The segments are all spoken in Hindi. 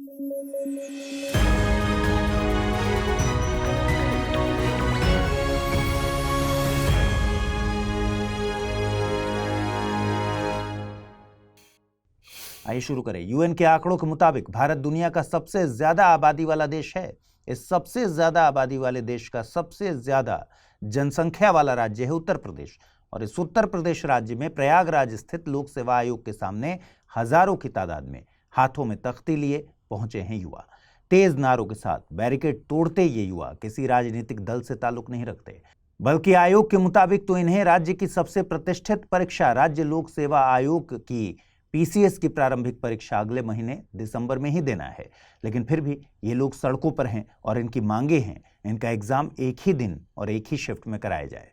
आइए शुरू करें। यूएन के आंकड़ों के मुताबिक भारत दुनिया का सबसे ज्यादा आबादी वाला देश है। इस सबसे ज्यादा आबादी वाले देश का सबसे ज्यादा जनसंख्या वाला राज्य है उत्तर प्रदेश, और इस उत्तर प्रदेश राज्य में प्रयागराज स्थित लोक सेवा आयोग के सामने हजारों की तादाद में हाथों में तख्ती लिए पहुंचे हैं युवा। तेज नारों के साथ बैरिकेड तोड़ते ये युवा किसी राजनीतिक दल से ताल्लुक नहीं रखते, बल्कि आयोग के मुताबिक तो इन्हें राज्य की सबसे प्रतिष्ठित परीक्षा राज्य लोक सेवा आयोग की पीसीएस की प्रारंभिक परीक्षा अगले महीने दिसंबर में ही देना है। लेकिन फिर भी ये लोग सड़कों पर हैं और इनकी मांगे हैं इनका एग्जाम एक ही दिन और एक ही शिफ्ट में कराया जाए।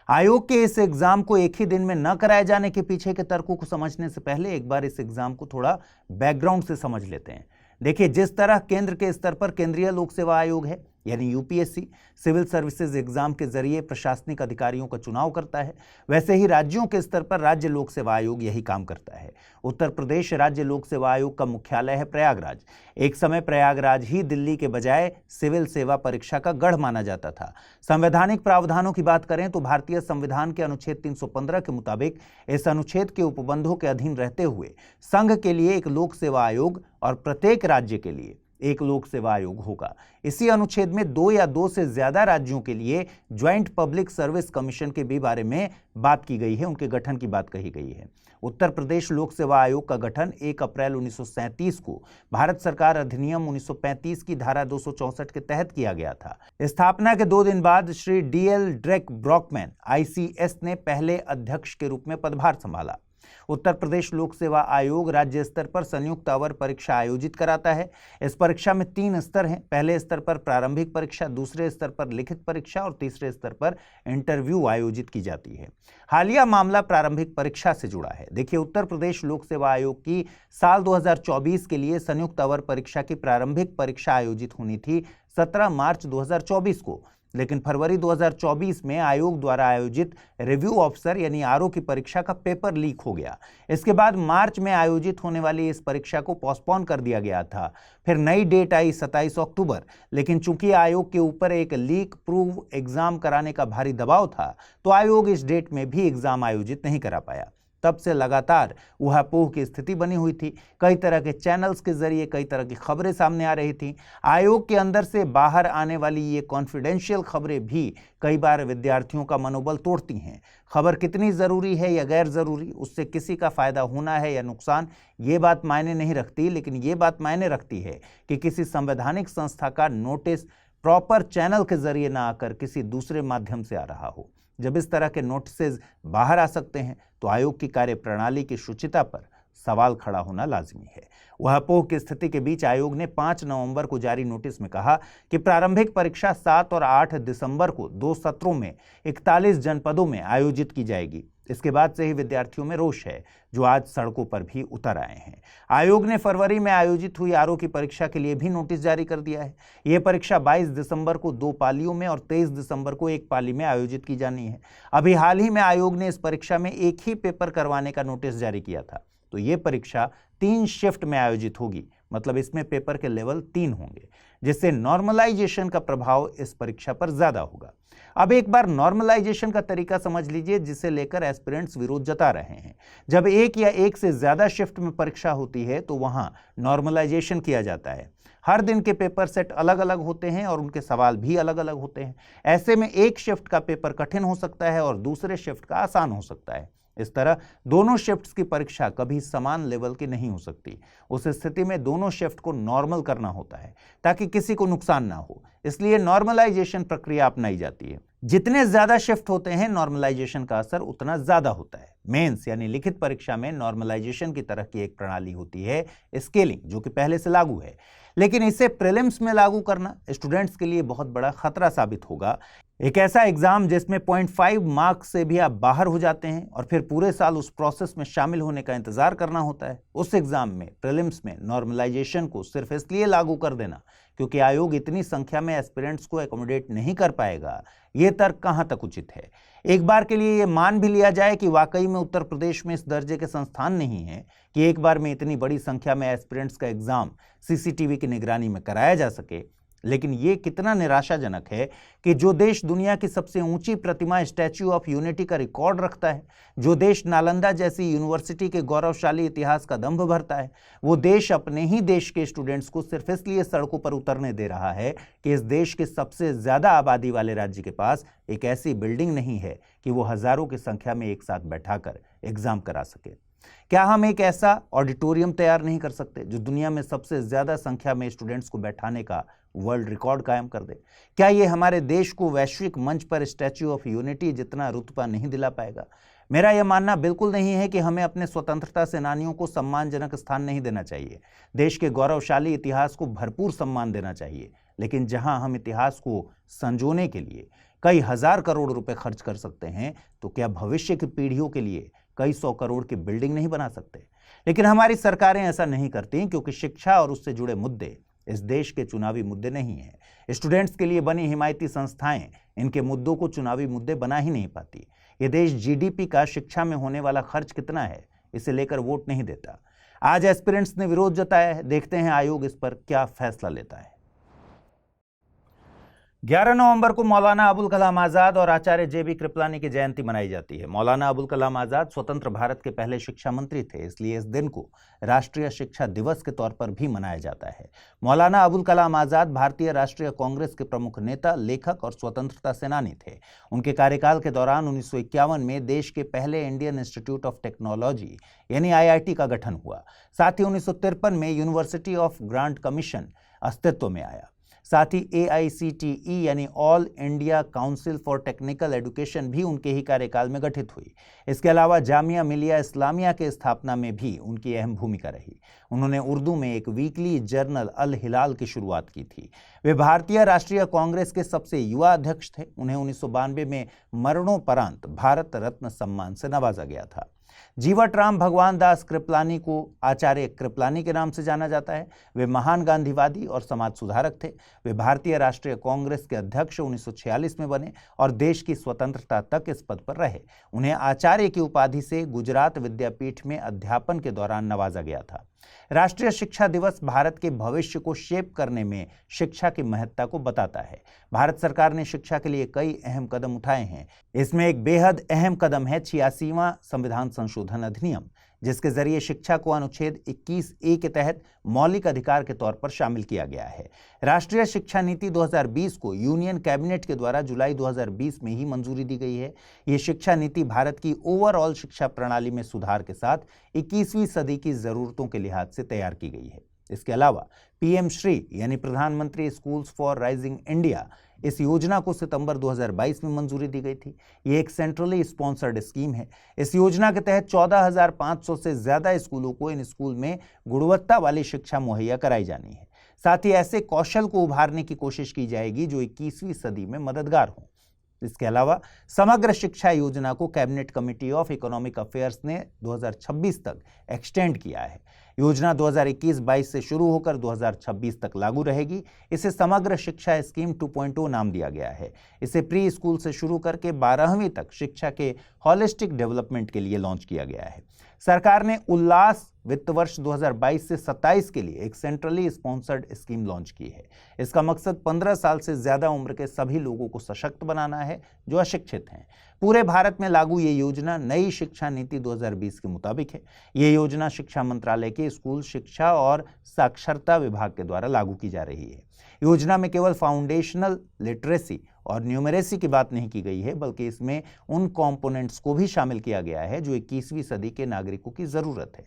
आयोग के इस एग्जाम को एक ही दिन में न कराए जाने के पीछे के तर्कों को समझने से पहले एक बार इस एग्जाम को थोड़ा बैकग्राउंड से समझ लेते हैं। देखिए, जिस तरह केंद्र के स्तर पर केंद्रीय लोक सेवा आयोग है यानी यूपीएससी सिविल सर्विसेज एग्जाम के जरिए प्रशासनिक अधिकारियों का चुनाव करता है, वैसे ही राज्यों के स्तर पर राज्य लोक सेवा आयोग यही काम करता है। उत्तर प्रदेश राज्य लोक सेवा आयोग का मुख्यालय है प्रयागराज। एक समय प्रयागराज ही दिल्ली के बजाय सिविल सेवा परीक्षा का गढ़ माना जाता था। संवैधानिक प्रावधानों की बात करें तो भारतीय संविधान के अनुच्छेद 315 के मुताबिक इस अनुच्छेद के उपबंधों के अधीन रहते हुए संघ के लिए एक लोक सेवा आयोग और प्रत्येक राज्य के लिए एक लोक सेवा आयोग होगा। इसी अनुच्छेद में 2 या 2 से ज्यादा राज्यों के लिए ज्वाइंट पब्लिक सर्विस कमीशन के भी बारे में बात की गई है, उनके गठन की बात कही गई है। उत्तर प्रदेश लोक सेवा आयोग का गठन 1 अप्रैल 1937 को भारत सरकार अधिनियम 1935 की धारा 264 के तहत किया गया था। स्थापना के 2 दिन बाद Shri DL Drake Brockman ICS ने पहले अध्यक्ष के रूप में पदभार संभाला। उत्तर प्रदेश लोक सेवा आयोग राज्य स्तर पर संयुक्त अवर परीक्षा आयोजित कराता है। इस परीक्षा में 3 स्तर हैं। पहले स्तर पर प्रारंभिक परीक्षा, दूसरे स्तर पर लिखित परीक्षा और तीसरे स्तर पर इंटरव्यू आयोजित की जाती है। हालिया मामला प्रारंभिक परीक्षा से जुड़ा है। देखिए, उत्तर प्रदेश लोक सेवा आयोग की साल 2024 के लिए संयुक्त अवर परीक्षा की प्रारंभिक परीक्षा आयोजित होनी थी 17 मार्च 2024 को, लेकिन फरवरी 2024 में आयोग द्वारा आयोजित रिव्यू ऑफिसर यानी आरओ की परीक्षा का पेपर लीक हो गया। इसके बाद मार्च में आयोजित होने वाली इस परीक्षा को पोस्टपोन कर दिया गया था। फिर नई डेट आई 27 अक्टूबर, लेकिन चूंकि आयोग के ऊपर एक लीक प्रूफ एग्जाम कराने का भारी दबाव था तो आयोग इस डेट में भी एग्जाम आयोजित नहीं करा पाया। तब से लगातार ऊहापोह की स्थिति बनी हुई थी। कई तरह के चैनल्स के जरिए कई तरह की खबरें सामने आ रही थी। आयोग के अंदर से बाहर आने वाली ये कॉन्फिडेंशियल खबरें भी कई बार विद्यार्थियों का मनोबल तोड़ती हैं। खबर कितनी जरूरी है या गैर जरूरी, उससे किसी का फायदा होना है या नुकसान, ये बात मायने नहीं रखती, लेकिन ये बात मायने रखती है कि किसी संवैधानिक संस्था का नोटिस प्रॉपर चैनल के जरिए ना आकर किसी दूसरे माध्यम से आ रहा हो। जब इस तरह के नोटिसेज बाहर आ सकते हैं तो आयोग की कार्यप्रणाली की शुचिता पर सवाल खड़ा होना लाजमी है। ऊहापोह की स्थिति के बीच आयोग ने 5 नवंबर को जारी नोटिस में कहा कि प्रारंभिक परीक्षा 7 और 8 दिसंबर को 2 सत्रों में 41 जनपदों में आयोजित की जाएगी। इसके बाद से ही विद्यार्थियों में रोष है, जो आज सड़कों पर भी उतर आए हैं। आयोग ने फरवरी में आयोजित हुई आरओ की परीक्षा के लिए भी नोटिस जारी कर दिया है। यह परीक्षा 22 दिसंबर को 2 पालियों में और 23 दिसंबर को 1 पाली में आयोजित की जानी है। अभी हाल ही में आयोग ने इस परीक्षा में एक ही पेपर करवाने का नोटिस जारी किया था। तो ये परीक्षा 3 शिफ्ट में आयोजित होगी, मतलब इसमें पेपर के लेवल 3 होंगे, जिससे नॉर्मलाइजेशन का प्रभाव इस परीक्षा पर ज्यादा होगा। अब एक बार नॉर्मलाइजेशन का तरीका समझ लीजिए, जिसे लेकर एस्पिरेंट्स विरोध जता रहे हैं। जब एक या एक से ज्यादा शिफ्ट में परीक्षा होती है तो वहां नॉर्मलाइजेशन किया जाता है। हर दिन के पेपर सेट अलग अलग होते हैं और उनके सवाल भी अलग अलग होते हैं। ऐसे में एक शिफ्ट का पेपर कठिन हो सकता है और दूसरे शिफ्ट का आसान हो सकता है। इस तरह दोनों शिफ्ट्स की परीक्षा कभी समान लेवल की नहीं हो सकती। उस स्थिति में दोनों शिफ्ट को नॉर्मल करना होता है ताकि किसी को नुकसान ना हो, इसलिए नॉर्मलाइजेशन प्रक्रिया अपनाई जाती है। जितने ज्यादा शिफ्ट होते हैं नॉर्मलाइजेशन का असर उतना ज्यादा होता है। मेंस यानी लिखित परीक्षा में नॉर्मलाइजेशन की तरह की एक प्रणाली होती है स्केलिंग, जो कि पहले से लागू है, लेकिन इसे प्रीलिम्स में लागू करना स्टूडेंट्स के लिए बहुत बड़ा खतरा साबित होगा। एक ऐसा एग्जाम जिसमें 0.5 मार्क्स से भी आप बाहर हो जाते हैं और फिर पूरे साल उस प्रोसेस में शामिल होने का इंतजार करना होता है। उस एग्जाम में प्रीलिम्स में नॉर्मलाइजेशन को सिर्फ इसलिए लागू कर देना क्योंकि आयोग इतनी संख्या में एस्पिरेंट्स को एकोमोडेट नहीं कर पाएगा, ये तर्क कहां तक उचित है। एक बार के लिए ये मान भी लिया जाए कि वाकई में उत्तर प्रदेश में इस दर्जे के संस्थान नहीं है कि एक बार में इतनी बड़ी संख्या में एस्पिरेंट्स का एग्जाम सीसीटीवी की निगरानी में कराया जा सके, लेकिन ये कितना निराशाजनक है कि जो देश दुनिया की सबसे ऊंची प्रतिमा स्टैच्यू ऑफ यूनिटी का रिकॉर्ड रखता है, जो देश नालंदा जैसी यूनिवर्सिटी के गौरवशाली इतिहास का दंभ भरता है, वो देश अपने ही देश के स्टूडेंट्स को सिर्फ इसलिए सड़कों पर उतरने दे रहा है कि इस देश के सबसे ज्यादा आबादी वाले राज्य के पास एक ऐसी बिल्डिंग नहीं है कि वो हजारों की संख्या में एक साथ बैठाकर एग्जाम करा सके। क्या हम एक ऐसा ऑडिटोरियम तैयार नहीं कर सकते जो दुनिया में सबसे ज्यादा संख्या में स्टूडेंट्स को बैठाने का वर्ल्ड रिकॉर्ड कायम कर दे? क्या ये हमारे देश को वैश्विक मंच पर स्टैच्यू ऑफ यूनिटी जितना रुतबा नहीं दिला पाएगा? मेरा यह मानना बिल्कुल नहीं है कि हमें अपने स्वतंत्रता सेनानियों को सम्मानजनक स्थान नहीं देना चाहिए। देश के गौरवशाली इतिहास को भरपूर सम्मान देना चाहिए, लेकिन जहां हम इतिहास को संजोने के लिए कई हजार करोड़ रुपए खर्च कर सकते हैं, तो क्या भविष्य की पीढ़ियों के लिए कई 100 करोड़ की बिल्डिंग नहीं बना सकते? लेकिन हमारी सरकारें ऐसा नहीं करती क्योंकि शिक्षा और उससे जुड़े मुद्दे इस देश के चुनावी मुद्दे नहीं हैं। स्टूडेंट्स के लिए बनी हिमायती संस्थाएं इनके मुद्दों को चुनावी मुद्दे बना ही नहीं पाती। ये देश जीडीपी का शिक्षा में होने वाला खर्च कितना है, इसे लेकर वोट नहीं देता। आज एस्पिरेंट्स ने विरोध जताया है, देखते हैं आयोग इस पर क्या फैसला लेता है। 11 नवंबर को मौलाना अबुल कलाम आजाद और आचार्य जेबी कृपलानी की जयंती मनाई जाती है। मौलाना अबुल कलाम आजाद स्वतंत्र भारत के पहले शिक्षा मंत्री थे, इसलिए इस दिन को राष्ट्रीय शिक्षा दिवस के तौर पर भी मनाया जाता है। मौलाना अबुल कलाम आजाद भारतीय राष्ट्रीय कांग्रेस के प्रमुख नेता, लेखक और स्वतंत्रता सेनानी थे। उनके कार्यकाल के दौरान 1951 में देश के पहले इंडियन इंस्टीट्यूट ऑफ टेक्नोलॉजी यानी IIT का गठन हुआ। साथ ही 1953 में यूनिवर्सिटी ऑफ ग्रांट कमीशन अस्तित्व में आया। साथ ही AICTE यानी all India council for technical education भी उनके ही कार्यकाल में गठित हुई। इसके अलावा जामिया मिलिया इस्लामिया के स्थापना में भी उनकी अहम भूमिका रही। उन्होंने उर्दू में एक वीकली जर्नल अल हिलाल की शुरुआत की थी। वे भारतीय राष्ट्रीय कांग्रेस के सबसे युवा अध्यक्ष थे। उन्हें 1992 में मरणोपरांत भारत रत्न सम्मान से नवाजा गया था। जीवट राम भगवान दास कृपलानी को आचार्य कृपलानी के नाम से जाना जाता है। वे महान गांधीवादी और समाज सुधारक थे। वे भारतीय राष्ट्रीय कांग्रेस के अध्यक्ष 1946 में बने और देश की स्वतंत्रता तक इस पद पर रहे। उन्हें आचार्य की उपाधि से गुजरात विद्यापीठ में अध्यापन के दौरान नवाजा गया था। राष्ट्रीय शिक्षा दिवस भारत के भविष्य को शेप करने में शिक्षा की महत्ता को बताता है। भारत सरकार ने शिक्षा के लिए कई अहम कदम उठाए हैं। इसमें एक बेहद अहम कदम है 86वां संविधान संशोधन अधिनियम, जिसके जरिए शिक्षा को अनुच्छेद 21A के तहत मौलिक अधिकार के तौर पर शामिल किया गया है। राष्ट्रीय शिक्षा नीति 2020 को यूनियन कैबिनेट के द्वारा जुलाई 2020 में ही मंजूरी दी गई है। ये शिक्षा नीति भारत की ओवरऑल शिक्षा प्रणाली में सुधार के साथ 21वीं सदी की जरूरतों के लिहाज से तैयार की गई है। इसके अलावा PM श्री यानी प्रधानमंत्री स्कूल्स फॉर राइजिंग इंडिया, इस योजना को सितंबर 2022 में मंजूरी दी गई थी। ये एक सेंट्रली स्पॉन्सर्ड स्कीम है। इस योजना के तहत 14,500 से ज्यादा स्कूलों को इन स्कूल में गुणवत्ता वाली शिक्षा मुहैया कराई जानी है। साथ ही ऐसे कौशल को उभारने की कोशिश की जाएगी जो 21वीं सदी में मददगार हों। इसके अलावा समग्र शिक्षा योजना को cabinet committee of economic affairs ने 2026 तक एक्सटेंड किया है। योजना 2021-22 से शुरू होकर 2026 तक लागू रहेगी। इसे समग्र शिक्षा स्कीम 2.0 नाम दिया गया है। इसे प्री स्कूल से शुरू करके 12वीं तक शिक्षा के हॉलिस्टिक डेवलपमेंट के लिए लॉन्च किया गया है। सरकार ने उल्लास वित्त वर्ष 2022 से 27 के लिए एक सेंट्रली स्पॉन्सर्ड स्कीम लॉन्च की है। इसका मकसद 15 साल से ज्यादा उम्र के सभी लोगों को सशक्त बनाना है जो अशिक्षित हैं। पूरे भारत में लागू ये योजना नई शिक्षा नीति 2020 के मुताबिक है। ये योजना शिक्षा मंत्रालय के स्कूल शिक्षा और साक्षरता विभाग के द्वारा लागू की जा रही है। योजना में केवल फाउंडेशनल लिटरेसी और न्यूमरेसी की बात नहीं की गई है, बल्कि इसमें उन कंपोनेंट्स को भी शामिल किया गया है जो 21वीं सदी के नागरिकों की जरूरत है।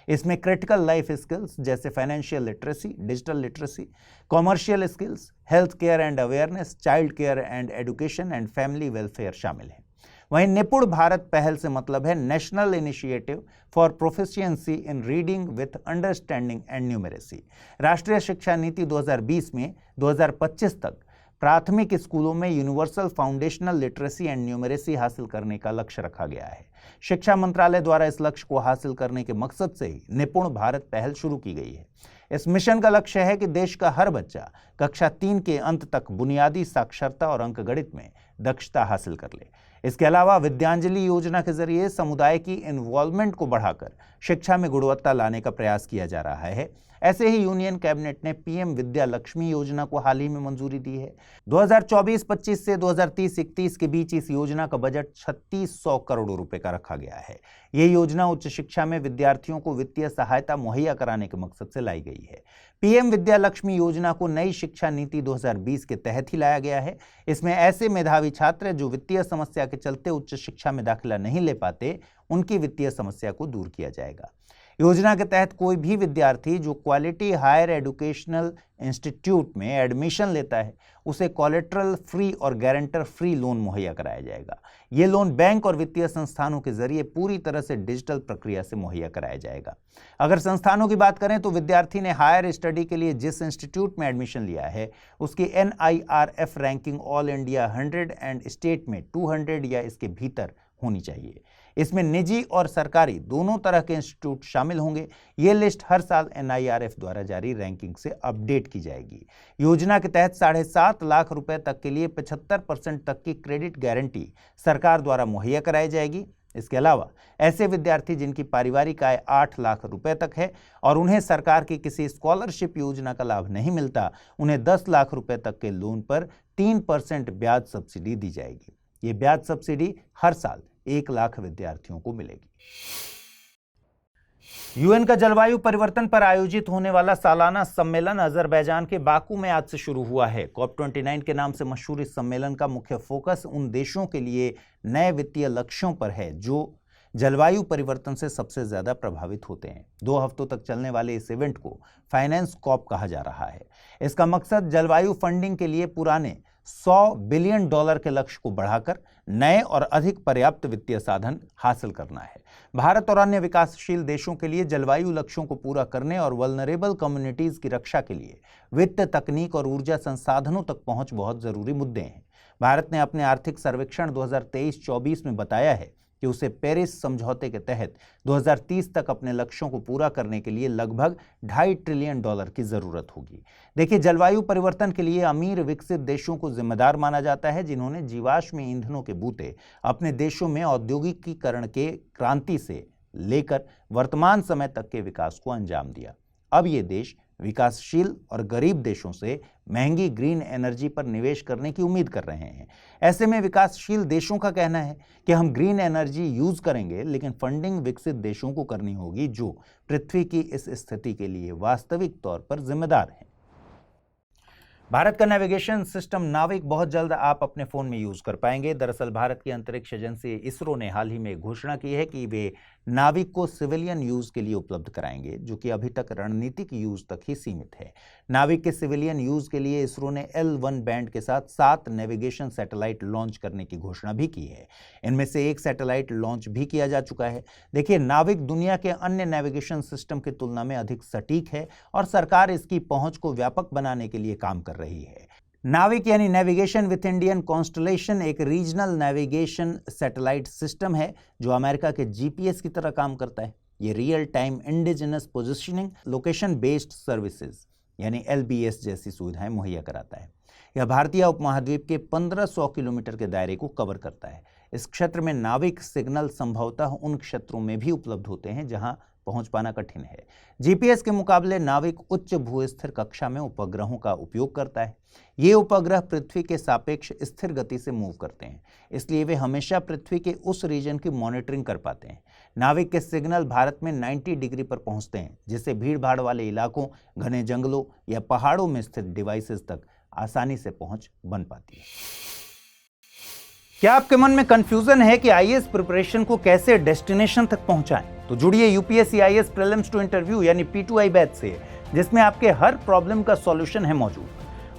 इसमें क्रिटिकल लाइफ स्किल्स जैसे financial literacy, digital literacy, commercial skills, health care and awareness, child care and education and family welfare शामिल है। वहीं निपुण भारत पहल से मतलब है national initiative for proficiency in reading with understanding and numeracy. राष्ट्रीय शिक्षा नीति 2020 में 2025 तक प्राथमिक स्कूलों में universal foundational literacy and numeracy हासिल करने का लक्ष्य रखा गया है। शिक्षा मंत्रालय द्वारा इस लक्ष्य को हासिल करने के मकसद से ही निपुण भारत पहल शुरू की गई है। इस मिशन का लक्ष्य है कि देश का हर बच्चा कक्षा 3 के अंत तक बुनियादी साक्षरता और अंकगणित में दक्षता हासिल कर ले। इसके अलावा विद्यांजलि योजना के जरिए समुदाय की इन्वॉल्वमेंट को बढ़ाकर शिक्षा में गुणवत्ता लाने का प्रयास किया जा रहा है। ऐसे ही यूनियन कैबिनेट ने पीएम विद्या लक्ष्मी योजना को हाल ही में मंजूरी दी है। 2024-25 से 2030-31 के बीच इस योजना का बजट 3600 करोड़ रुपए का रखा गया है। यह योजना उच्च शिक्षा में विद्यार्थियों को वित्तीय सहायता मुहैया कराने के मकसद से लाई गई है। पीएम विद्या लक्ष्मी योजना को नई शिक्षा नीति 2020 के तहत ही लाया गया है। इसमें ऐसे मेधावी छात्र जो वित्तीय समस्या के चलते उच्च शिक्षा में दाखिला नहीं ले पाते, उनकी वित्तीय समस्या को दूर किया जाएगा। योजना के तहत कोई भी विद्यार्थी जो क्वालिटी हायर एजुकेशनल इंस्टीट्यूट में एडमिशन लेता है, उसे कोलेटरल फ्री और गारंटर फ्री लोन मुहैया कराया जाएगा। ये लोन बैंक और वित्तीय संस्थानों के जरिए पूरी तरह से डिजिटल प्रक्रिया से मुहैया कराया जाएगा। अगर संस्थानों की बात करें तो विद्यार्थी ने हायर स्टडी के लिए जिस इंस्टीट्यूट में एडमिशन लिया है, उसकी NIRF ranking all India 100 and state में 200 या इसके भीतर होनी चाहिए। इसमें निजी और सरकारी दोनों तरह के इंस्टीट्यूट शामिल होंगे। ये लिस्ट हर साल NIRF द्वारा जारी रैंकिंग से अपडेट की जाएगी। योजना के तहत 7.5 लाख रुपए तक के लिए 75% तक की क्रेडिट गारंटी सरकार द्वारा मुहैया कराई जाएगी। इसके अलावा ऐसे विद्यार्थी जिनकी पारिवारिक आय 8 लाख रुपए तक है और उन्हें सरकार की किसी स्कॉलरशिप योजना का लाभ नहीं मिलता, उन्हें 10 लाख रुपए तक के लोन पर 3% ब्याज सब्सिडी दी जाएगी। ये ब्याज सब्सिडी हर साल 1 लाख विद्यार्थियों को मिलेगी। यूएन का जलवायु परिवर्तन पर आयोजित होने वाला सालाना सम्मेलन अजरबैजान के बाकू में आज से शुरू हुआ है। COP29 के नाम से मशहूर इस सम्मेलन का मुख्य फोकस उन देशों के लिए नए वित्तीय लक्ष्यों पर है जो जलवायु परिवर्तन से सबसे ज्यादा प्रभावित होते हैं। 2 हफ्तों तक चलने वाले इस इवेंट को फाइनेंस कॉप कहा जा रहा है। इसका मकसद जलवायु फंडिंग के लिए पुराने $100 बिलियन के लक्ष्य को बढ़ाकर नए और अधिक पर्याप्त वित्तीय साधन हासिल करना है। भारत और अन्य विकासशील देशों के लिए जलवायु लक्ष्यों को पूरा करने और वल्नरेबल कम्युनिटीज की रक्षा के लिए वित्त, तकनीक और ऊर्जा संसाधनों तक पहुंच बहुत जरूरी मुद्दे हैं। भारत ने अपने आर्थिक सर्वेक्षण 2023-24 में बताया है कि उसे पेरिस समझौते के तहत 2030 तक अपने लक्ष्यों को पूरा करने के लिए लगभग $2.5 ट्रिलियन की जरूरत होगी। देखिए, जलवायु परिवर्तन के लिए अमीर विकसित देशों को जिम्मेदार माना जाता है, जिन्होंने जीवाश्म ईंधनों के बूते अपने देशों में औद्योगिकीकरण के क्रांति से लेकर वर्तमान समय तक के विकास को अंजाम दिया। अब ये देश विकासशील और गरीब देशों से महंगी ग्रीन एनर्जी पर निवेश करने की उम्मीद कर रहे हैं। ऐसे में विकासशील देशों का कहना है कि हम ग्रीन एनर्जी यूज करेंगे, लेकिन फंडिंग विकसित देशों को करनी होगी जो पृथ्वी की इस स्थिति के लिए वास्तविक तौर पर जिम्मेदार हैं। भारत का नेविगेशन सिस्टम नाविक बहुत जल्द आप अपने फोन में यूज कर पाएंगे। दरअसल भारत की अंतरिक्ष एजेंसी इसरो ने हाल ही में घोषणा की है कि वे नाविक को सिविलियन यूज के लिए उपलब्ध कराएंगे, जो कि अभी तक रणनीतिक यूज तक ही सीमित है। नाविक के सिविलियन यूज के लिए इसरो ने L1 बैंड के साथ 7 नेविगेशन सैटेलाइट लॉन्च करने की घोषणा भी की है। इनमें से एक सैटेलाइट लॉन्च भी किया जा चुका है। देखिए, नाविक दुनिया के अन्य नेविगेशन सिस्टम की तुलना में अधिक सटीक है और सरकार इसकी पहुंच को व्यापक बनाने के लिए काम कर रही है। नाविक यानी नेविगेशन विथ इंडियन कॉन्स्टलेशन एक रीजनल नेविगेशन सैटेलाइट सिस्टम है जो अमेरिका के GPS की तरह काम करता है। ये real time indigenous positioning location based services यानी LBS जैसी सुविधाएं मुहैया कराता है। यह भारतीय उपमहाद्वीप के 1500 किलोमीटर के दायरे को कवर करता है। इस क्षेत्र में नाविक सिग्नल संभवतः उन क्षेत्रों में भी उपलब्ध होते हैं जहां पहुंच पाना कठिन है। GPS के मुकाबले नाविक उच्च भूस्थिर कक्षा में उपग्रहों का उपयोग करता है। ये उपग्रह पृथ्वी के सापेक्ष स्थिर गति से मूव करते हैं, इसलिए वे हमेशा पृथ्वी के उस रीजन की मॉनिटरिंग कर पाते हैं। नाविक के सिग्नल भारत में 90 डिग्री पर पहुंचते हैं, जिससे भीड़ भाड़ वाले इलाकों, घने जंगलों या पहाड़ों में स्थित डिवाइसेस तक आसानी से पहुंच बन पाती है। क्या आपके मन में कंफ्यूजन है कि IAS प्रिपरेशन को कैसे डेस्टिनेशन तक पहुंचाएं? तो जुड़िए UPSC IAS prelims to interview यानी P2I बैच से, जिसमें आपके हर प्रॉब्लम का सॉल्यूशन है मौजूद।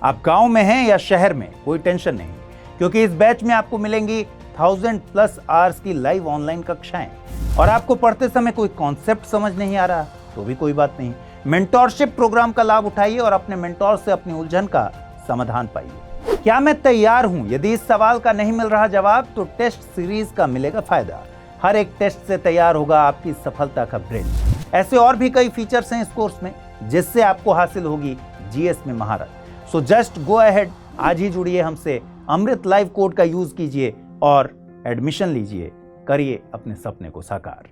आप गांव में हैं या शहर में, कोई टेंशन नहीं, क्योंकि इस बैच में आपको मिलेंगी 1000+ आवर्स की लाइव ऑनलाइन कक्षाएं। और आपको पढ़ते समय कोई कॉन्सेप्ट समझ नहीं आ रहा तो भी कोई बात नहीं, मेंटोरशिप प्रोग्राम का लाभ उठाइए और अपने मेंटोर से अपनी उलझन का समाधान पाइए। क्या मैं तैयार हूं? यदि इस सवाल का नहीं मिल रहा जवाब तो टेस्ट सीरीज का मिलेगा फायदा। हर एक टेस्ट से तैयार होगा आपकी सफलता का ब्रिज। ऐसे और भी कई फीचर्स हैं इस कोर्स में जिससे आपको हासिल होगी जीएस में महारत। सो जस्ट गो अहेड, आज ही जुड़िए हमसे, अमृत लाइव कोड का यूज कीजिए और एडमिशन लीजिए, करिए अपने सपने को साकार।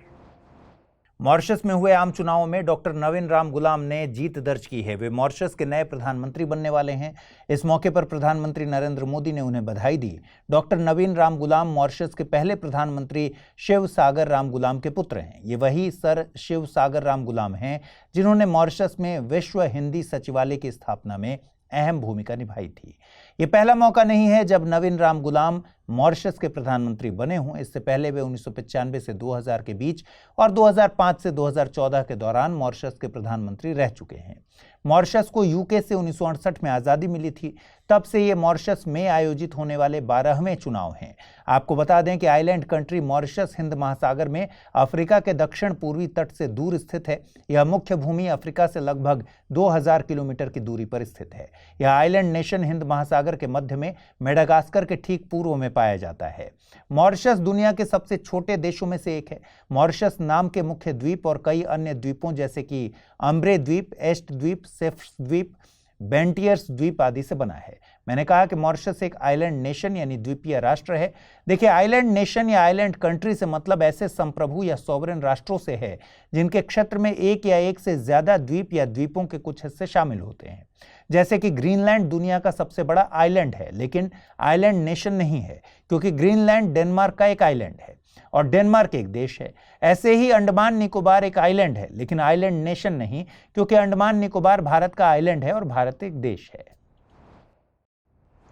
मॉरिशस में हुए आम चुनावों में डॉक्टर नवीन राम गुलाम ने जीत दर्ज की है। वे मॉरिशस के नए प्रधानमंत्री बनने वाले हैं। इस मौके पर प्रधानमंत्री नरेंद्र मोदी ने उन्हें बधाई दी। डॉक्टर नवीन राम गुलाम मॉरिशस के पहले प्रधानमंत्री शिव सागर राम गुलाम के पुत्र हैं। ये वही सर शिव सागर राम गुलाम हैं जिन्होंने मॉरिशस में विश्व हिंदी सचिवालय की स्थापना में अहम भूमिका निभाई थी। ये पहला मौका नहीं है जब नवीन राम गुलाम मॉरिशस के प्रधानमंत्री बने हों। इससे पहले वे 1995 से 2000 के बीच और 2005 से 2014 के दौरान मॉरिशस के प्रधानमंत्री रह चुके हैं। मॉरिशस को यूके से 1968 में आज़ादी मिली थी। तब से ये मॉरिशस में आयोजित होने वाले 12वें चुनाव हैं। आपको बता दें कि आइलैंड कंट्री मॉरिशस हिंद महासागर में अफ्रीका के दक्षिण पूर्वी तट से दूर स्थित है। यह मुख्य भूमि अफ्रीका से लगभग 2000 किलोमीटर की दूरी पर स्थित है। यह आइलैंड नेशन हिंद महासागर के मध्य में मेडागास्कर के ठीक पूर्व में पाया जाता है। मॉरिशस दुनिया के सबसे छोटे देशों में से एक है। मॉरिशस नाम के मुख्य द्वीप और कई अन्य द्वीपों जैसे कि अम्ब्रे द्वीप, एस्ट द्वीप, सेफ्स द्वीप, बेंटियर्स द्वीप आदि से बना है। मैंने कहा कि मॉरिशस एक आइलैंड नेशन यानी द्वीपीय राष्ट्र है। देखिए, आइलैंड नेशन या आइलैंड कंट्री से मतलब ऐसे संप्रभु या सॉवरेन राष्ट्रों से है जिनके क्षेत्र में एक या एक से ज्यादा द्वीप या द्वीपों के कुछ हिस्से शामिल होते हैं। जैसे कि ग्रीनलैंड दुनिया का सबसे बड़ा आइलैंड है, लेकिन आइलैंड नेशन नहीं है क्योंकि ग्रीनलैंड डेनमार्क का एक आइलैंड है और डेनमार्क एक देश है। ऐसे ही अंडमान निकोबार एक आइलैंड है लेकिन आइलैंड नेशन नहीं, क्योंकि अंडमान निकोबार भारत का आइलैंड है और भारत एक देश है।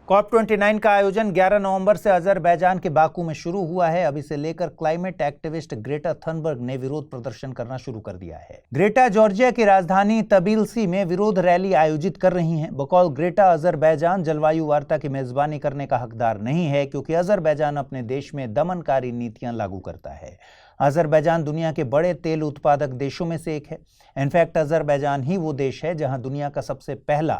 COP29 का आयोजन 11 नवंबर से अजरबैजान के बाकू में शुरू हुआ है। अब इसे लेकर क्लाइमेट एक्टिविस्ट ग्रेटा थनबर्ग ने विरोध प्रदर्शन करना शुरू कर दिया है। ग्रेटा जॉर्जिया की राजधानी तबिलसी में विरोध रैली आयोजित कर रही हैं। बकौल ग्रेटा, अजरबैजान जलवायु वार्ता की मेजबानी करने का हकदार नहीं है क्योंकि अजरबैजान अपने देश में दमनकारी नीतियां लागू करता है। अजरबैजान दुनिया के बड़े तेल उत्पादक देशों में से एक है। इनफैक्ट अजरबैजान ही वो देश है जहां दुनिया का सबसे पहला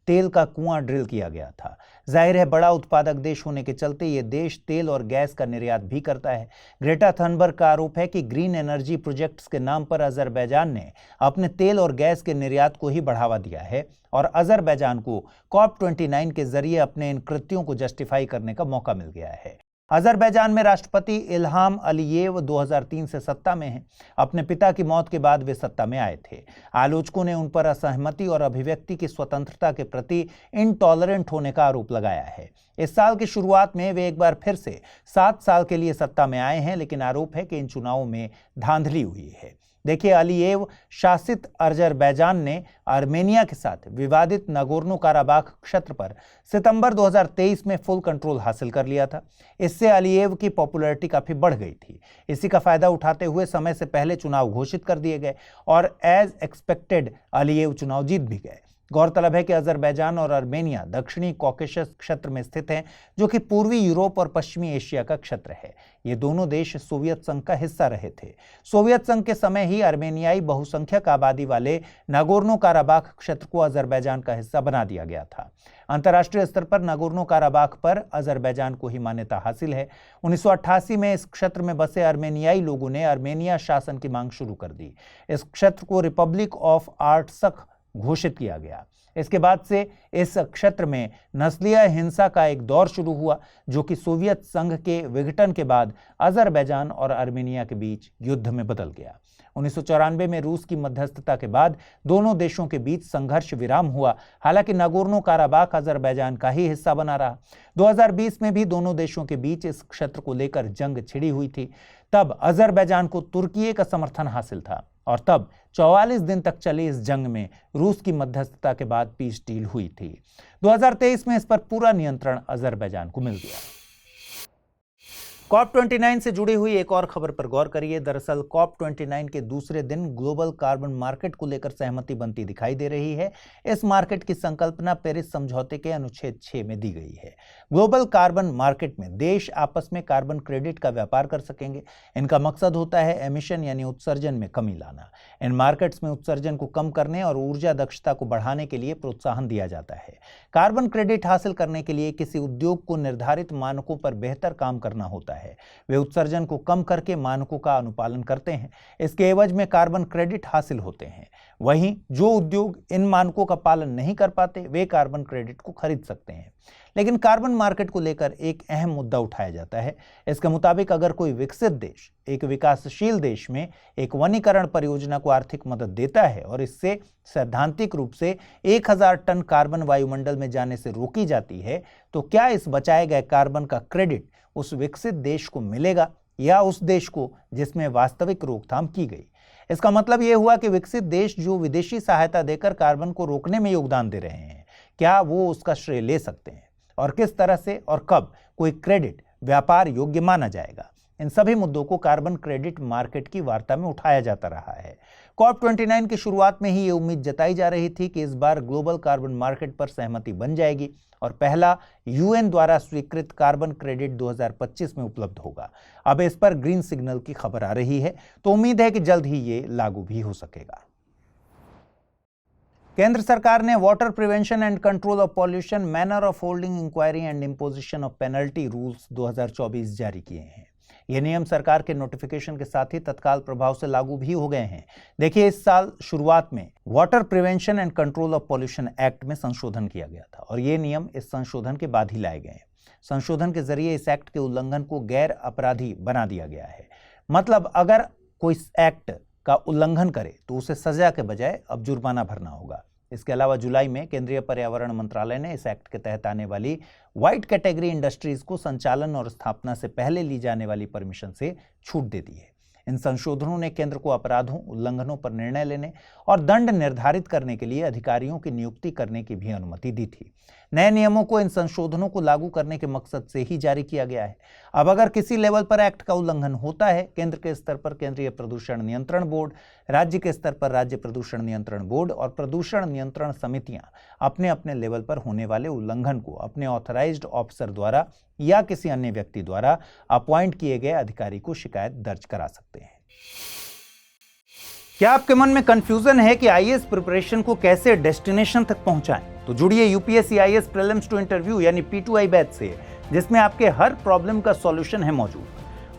तेल का कुआं ड्रिल किया गया था। जाहिर है, बड़ा उत्पादक देश होने के चलते ये देश तेल और गैस का निर्यात भी करता है। ग्रेटा थनबर्ग का आरोप है कि ग्रीन एनर्जी प्रोजेक्ट्स के नाम पर अजरबैजान ने अपने तेल और गैस के निर्यात को ही बढ़ावा दिया है और अजरबैजान को COP29 के जरिए अपने इन कृत्यों को जस्टिफाई करने का मौका मिल गया है। अजरबैजान में राष्ट्रपति इल्हाम अलीयेव 2003 से सत्ता में हैं। अपने पिता की मौत के बाद वे सत्ता में आए थे। आलोचकों ने उन पर असहमति और अभिव्यक्ति की स्वतंत्रता के प्रति इनटॉलरेंट होने का आरोप लगाया है। इस साल की शुरुआत में वे एक बार फिर से 7 साल के लिए सत्ता में आए हैं, लेकिन आरोप है कि इन चुनावों में धांधली हुई है। देखिए, अलीयेव शासित अजरबैजान ने आर्मेनिया के साथ विवादित नगोर्नो काराबाख क्षेत्र पर सितंबर 2023 में फुल कंट्रोल हासिल कर लिया था। इससे अलीयेव की पॉपुलैरिटी काफी बढ़ गई थी। इसी का फायदा उठाते हुए समय से पहले चुनाव घोषित कर दिए गए और एज एक्सपेक्टेड अलीयेव चुनाव जीत भी गए। गौरतलब है कि अजरबैजान और आर्मेनिया दक्षिणी कॉकेशस क्षेत्र में स्थित हैं, जो कि पूर्वी यूरोप और पश्चिमी एशिया का क्षेत्र है। ये दोनों देश सोवियत संघ का हिस्सा रहे थे। सोवियत संघ के समय ही आर्मेनियाई बहुसंख्यक आबादी वाले नागोर्नो काराबाख क्षेत्र को अजरबैजान का हिस्सा बना दिया गया था। अंतर्राष्ट्रीय स्तर पर नागोर्नो काराबाख पर अजरबैजान को ही मान्यता हासिल है। 1988 में इस क्षेत्र में बसे आर्मेनियाई लोगों ने आर्मेनिया शासन की मांग शुरू कर दी। इस क्षेत्र को रिपब्लिक ऑफ आर्ट्सक घोषित किया गया। इसके बाद से इस क्षेत्र में नस्लीय हिंसा का एक दौर शुरू हुआ, जो कि सोवियत संघ के विघटन के बाद अजरबैजान और आर्मेनिया के बीच युद्ध में बदल गया। 1994 में रूस की मध्यस्थता के बाद दोनों देशों के बीच संघर्ष विराम हुआ। हालांकि नागोर्नो काराबाख अजरबैजान का ही हिस्सा बना रहा। 2020 में भी दोनों देशों के बीच इस क्षेत्र को लेकर जंग छिड़ी हुई थी। तब अजरबैजान को तुर्की का समर्थन हासिल था और तब 44 दिन तक चली इस जंग में रूस की मध्यस्थता के बाद पीस डील हुई थी। 2023 में इस पर पूरा नियंत्रण अजरबैजान को मिल गया। COP29 से जुड़ी हुई एक और खबर पर गौर करिए। दरअसल COP29 के दूसरे दिन ग्लोबल कार्बन मार्केट को लेकर सहमति बनती दिखाई दे रही है। इस मार्केट की संकल्पना पेरिस समझौते के अनुच्छेद 6 में दी गई है। ग्लोबल कार्बन मार्केट में देश आपस में कार्बन क्रेडिट का व्यापार कर सकेंगे। इनका मकसद होता है एमिशन यानी उत्सर्जन में कमी लाना। इन मार्केट्स में उत्सर्जन को कम करने और ऊर्जा दक्षता को बढ़ाने के लिए प्रोत्साहन दिया जाता है। कार्बन क्रेडिट हासिल करने के लिए किसी उद्योग को निर्धारित मानकों पर बेहतर काम करना होता है। वे उत्सर्जन को कम करके मानकों का अनुपालन करते हैं। इसके एवज में कार्बन क्रेडिट हासिल होते हैं। वहीं जो उद्योग इन मानकों का पालन नहीं कर पाते वे कार्बन क्रेडिट को खरीद सकते हैं। लेकिन कार्बन मार्केट को लेकर एक अहम मुद्दा उठाया जाता है। इसके मुताबिक अगर कोई विकसित देश एक विकासशील देश में एक वनीकरण परियोजना को आर्थिक मदद देता है और इससे सैद्धांतिक रूप से 1000 टन कार्बन वायुमंडल में जाने से रोकी जाती है, तो क्या इस बचाए गए कार्बन का क्रेडिट उस विकसित देश को मिलेगा या उस देश को जिसमें वास्तविक रोकथाम की गई? इसका मतलब यह हुआ कि विकसित देश जो विदेशी सहायता देकर कार्बन को रोकने में योगदान दे रहे हैं, क्या वो उसका श्रेय ले सकते हैं और किस तरह से और कब कोई क्रेडिट व्यापार योग्य माना जाएगा? इन सभी मुद्दों को कार्बन क्रेडिट मार्केट की वार्ता में उठाया जाता रहा है। COP29 की शुरुआत में ही ये उम्मीद जताई जा रही थी कि इस बार ग्लोबल कार्बन मार्केट पर सहमति बन जाएगी और पहला UN द्वारा स्वीकृत कार्बन क्रेडिट 2025 में उपलब्ध होगा। अब इस पर ग्रीन सिग्नल की खबर आ रही है, तो उम्मीद है कि जल्द ही ये लागू भी हो सकेगा। केंद्र सरकार ने water prevention and control of pollution, manner of holding inquiry and imposition of penalty rules 2024 जारी किए हैं। ये नियम सरकार के नोटिफिकेशन के साथ ही तत्काल प्रभाव से लागू भी हो गए हैं। देखिए, इस साल शुरुआत में water prevention and control of pollution act में संशोधन किया गया था और ये नियम इस संशोधन के बाद ही लाए गए हैं। संशोधन के जरिए इस एक्ट के उल्लंघन को गैर अपराधी बना दिया गया है। मतलब अगर कोई एक्ट का उल्लंघन करे तो उसे सजा के बजाय अब जुर्माना भरना होगा। इसके अलावा जुलाई में केंद्रीय पर्यावरण मंत्रालय ने इस एक्ट के तहत आने वाली व्हाइट कैटेगरी इंडस्ट्रीज को संचालन और स्थापना से पहले ली जाने वाली परमिशन से छूट दे दी है। इन संशोधनों ने केंद्र को अपराधों, उल्लंघनों पर निर्णय लेने और दंड निर्धारित करने के लिए अधिकारियों की नियुक्ति करने की भी अनुमति दी थी। नए नियमों को इन संशोधनों को लागू करने के मकसद से ही जारी किया गया है। अब अगर किसी लेवल पर एक्ट का उल्लंघन होता है, केंद्र के स्तर पर केंद्रीय प्रदूषण नियंत्रण बोर्ड, राज्य के स्तर पर राज्य प्रदूषण नियंत्रण बोर्ड और प्रदूषण नियंत्रण समितियां अपने अपने लेवल पर होने वाले उल्लंघन को अपने ऑथराइज्ड ऑफिसर द्वारा या किसी अन्य व्यक्ति द्वारा अपॉइंट किए गए अधिकारी को शिकायत दर्ज करा सकते हैं। क्या आपके मन में कंफ्यूजन है कि आईएएस प्रिपरेशन को कैसे डेस्टिनेशन तक पहुंचाएं? तो जुड़िए UPSC IAS prelims to interview यानी P2I बैच से, जिसमें आपके हर प्रॉब्लम का सॉल्यूशन है मौजूद।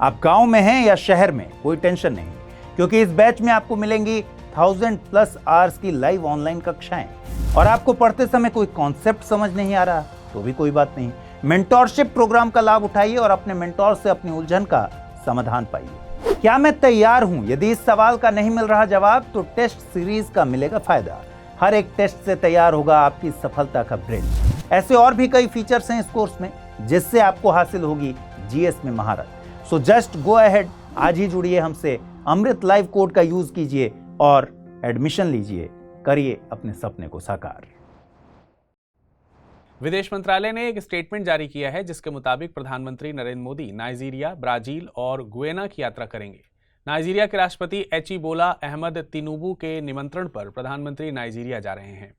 आप गांव में हैं या शहर में, कोई टेंशन नहीं, क्योंकि इस बैच में आपको मिलेंगी 1000+ आवर्स की लाइव ऑनलाइन कक्षाएं। और आपको पढ़ते समय कोई कॉन्सेप्ट समझ नहीं आ रहा तो भी कोई बात नहीं, मेंटोरशिप प्रोग्राम का लाभ उठाइए और अपने मेंटोर से अपनी उलझन का समाधान पाइए। क्या मैं तैयार हूं? यदि इस सवाल का नहीं मिल रहा जवाब तो टेस्ट सीरीज का मिलेगा फायदा। हर एक टेस्ट से तैयार होगा आपकी सफलता का ब्रिज। ऐसे और भी कई फीचर्स हैं इस कोर्स में जिससे आपको हासिल होगी जीएस में महारत। सो जस्ट गो अहेड, आज ही जुड़िए हमसे, अमृत लाइव कोड का यूज कीजिए और एडमिशन लीजिए, करिए अपने सपने को साकार। विदेश मंत्रालय ने एक स्टेटमेंट जारी किया है जिसके मुताबिक प्रधानमंत्री नरेंद्र मोदी नाइजीरिया, ब्राजील और गुयेना की यात्रा करेंगे। नाइजीरिया के राष्ट्रपति एचिबोला अहमद तिनुबू के निमंत्रण पर प्रधानमंत्री नाइजीरिया जा रहे हैं।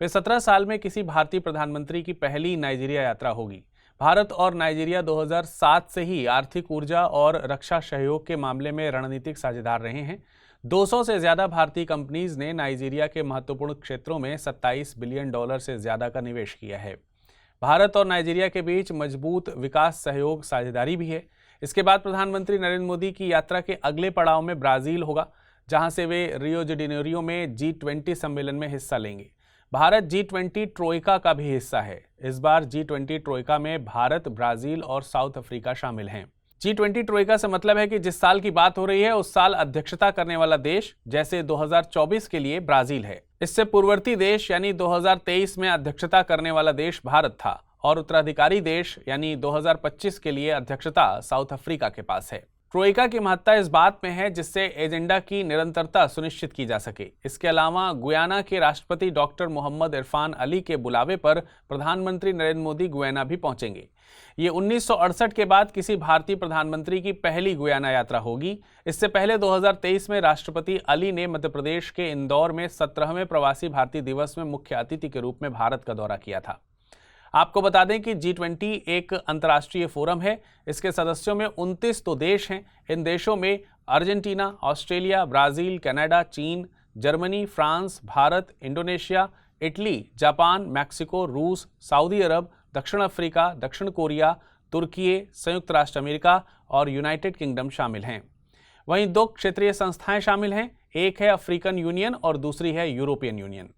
वे 17 साल में किसी भारतीय प्रधानमंत्री की पहली नाइजीरिया यात्रा होगी। भारत और नाइजीरिया 2007 से ही आर्थिक, ऊर्जा और रक्षा सहयोग के मामले में रणनीतिक साझेदार रहे हैं। 200 से ज्यादा भारतीय कंपनीज ने नाइजीरिया के महत्वपूर्ण क्षेत्रों में $27 बिलियन से ज्यादा का निवेश किया है। भारत और नाइजीरिया के बीच मजबूत विकास सहयोग साझेदारी भी है। इसके बाद प्रधानमंत्री नरेंद्र मोदी की यात्रा के अगले पड़ाव में ब्राजील होगा, जहां से वे रियो डी जेनेरियो में G20 सम्मेलन में हिस्सा लेंगे। भारत G20 ट्रोइका का भी हिस्सा है। इस बार G20 ट्रोइका में भारत, ब्राजील और साउथ अफ्रीका शामिल हैं। G20 ट्रोइका से मतलब है कि जिस साल की बात हो रही है उस साल अध्यक्षता करने वाला देश जैसे 2024 के लिए ब्राजील है। इससे पूर्ववर्ती देश यानी 2023 में अध्यक्षता करने वाला देश भारत था और उत्तराधिकारी देश यानी 2025 के लिए अध्यक्षता साउथ अफ्रीका के पास है। ट्रोइका की महत्ता इस बात में है जिससे एजेंडा की निरंतरता सुनिश्चित की जा सके। इसके अलावा गुयाना के राष्ट्रपति डॉक्टर मोहम्मद इरफान अली के बुलावे पर प्रधानमंत्री नरेंद्र मोदी गुयाना भी पहुंचेंगे। ये 1968 के बाद किसी भारतीय प्रधानमंत्री की पहली गुयाना यात्रा होगी। इससे पहले 2023 में राष्ट्रपति अली ने मध्य प्रदेश के इंदौर में 17वें प्रवासी भारतीय दिवस में मुख्य अतिथि के रूप में भारत का दौरा किया था। आपको बता दें कि G20 एक अंतर्राष्ट्रीय फोरम है। इसके सदस्यों में 29 तो देश हैं। इन देशों में अर्जेंटीना, ऑस्ट्रेलिया, ब्राजील, कनाडा, चीन, Germany, France, Bharat, Indonesia, Italy, Japan, Mexico, रूस, सऊदी अरब, दक्षिण अफ्रीका, दक्षिण कोरिया, तुर्की, संयुक्त राष्ट्र अमेरिका और यूनाइटेड किंगडम शामिल हैं। वहीं 2 क्षेत्रीय संस्थाएं शामिल हैं, एक है अफ्रीकन यूनियन और दूसरी है यूरोपियन यूनियन।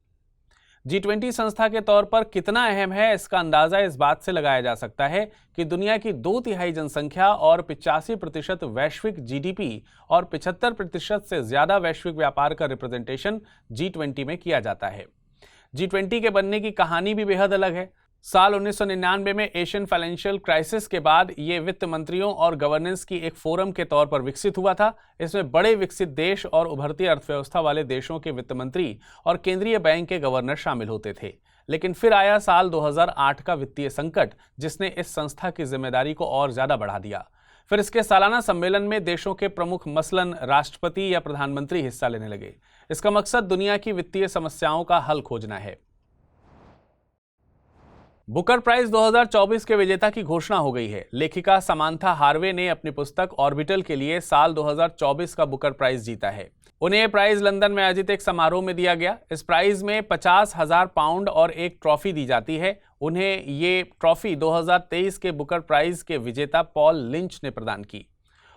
G20 संस्था के तौर पर कितना अहम है, इसका अंदाजा इस बात से लगाया जा सकता है कि दुनिया की 2/3 जनसंख्या और 85% वैश्विक GDP और 75% से ज्यादा वैश्विक व्यापार का रिप्रेजेंटेशन G20 में किया जाता है। G20 के बनने की कहानी भी बेहद अलग है। साल 1999 में एशियन फाइनेंशियल क्राइसिस के बाद ये वित्त मंत्रियों और गवर्नेंस की एक फोरम के तौर पर विकसित हुआ था। इसमें बड़े विकसित देश और उभरती अर्थव्यवस्था वाले देशों के वित्त मंत्री और केंद्रीय बैंक के गवर्नर शामिल होते थे। लेकिन फिर आया साल 2008 का वित्तीय संकट, जिसने इस संस्था की जिम्मेदारी को और ज्यादा बढ़ा दिया। फिर इसके सालाना सम्मेलन में देशों के प्रमुख मसलन राष्ट्रपति या प्रधानमंत्री हिस्सा लेने लगे। इसका मकसद दुनिया की वित्तीय समस्याओं का हल खोजना है। बुकर प्राइज 2024 के विजेता की घोषणा हो गई है। लेखिका समांथा हार्वे ने अपनी पुस्तक ऑर्बिटल के लिए साल 2024 का बुकर प्राइज जीता है। उन्हें यह प्राइज लंदन में आयोजित एक समारोह में दिया गया। इस प्राइज में 50,000 पाउंड और एक ट्रॉफी दी जाती है। उन्हें ये ट्रॉफी 2023 के बुकर प्राइज के विजेता पॉल लिंच ने प्रदान की।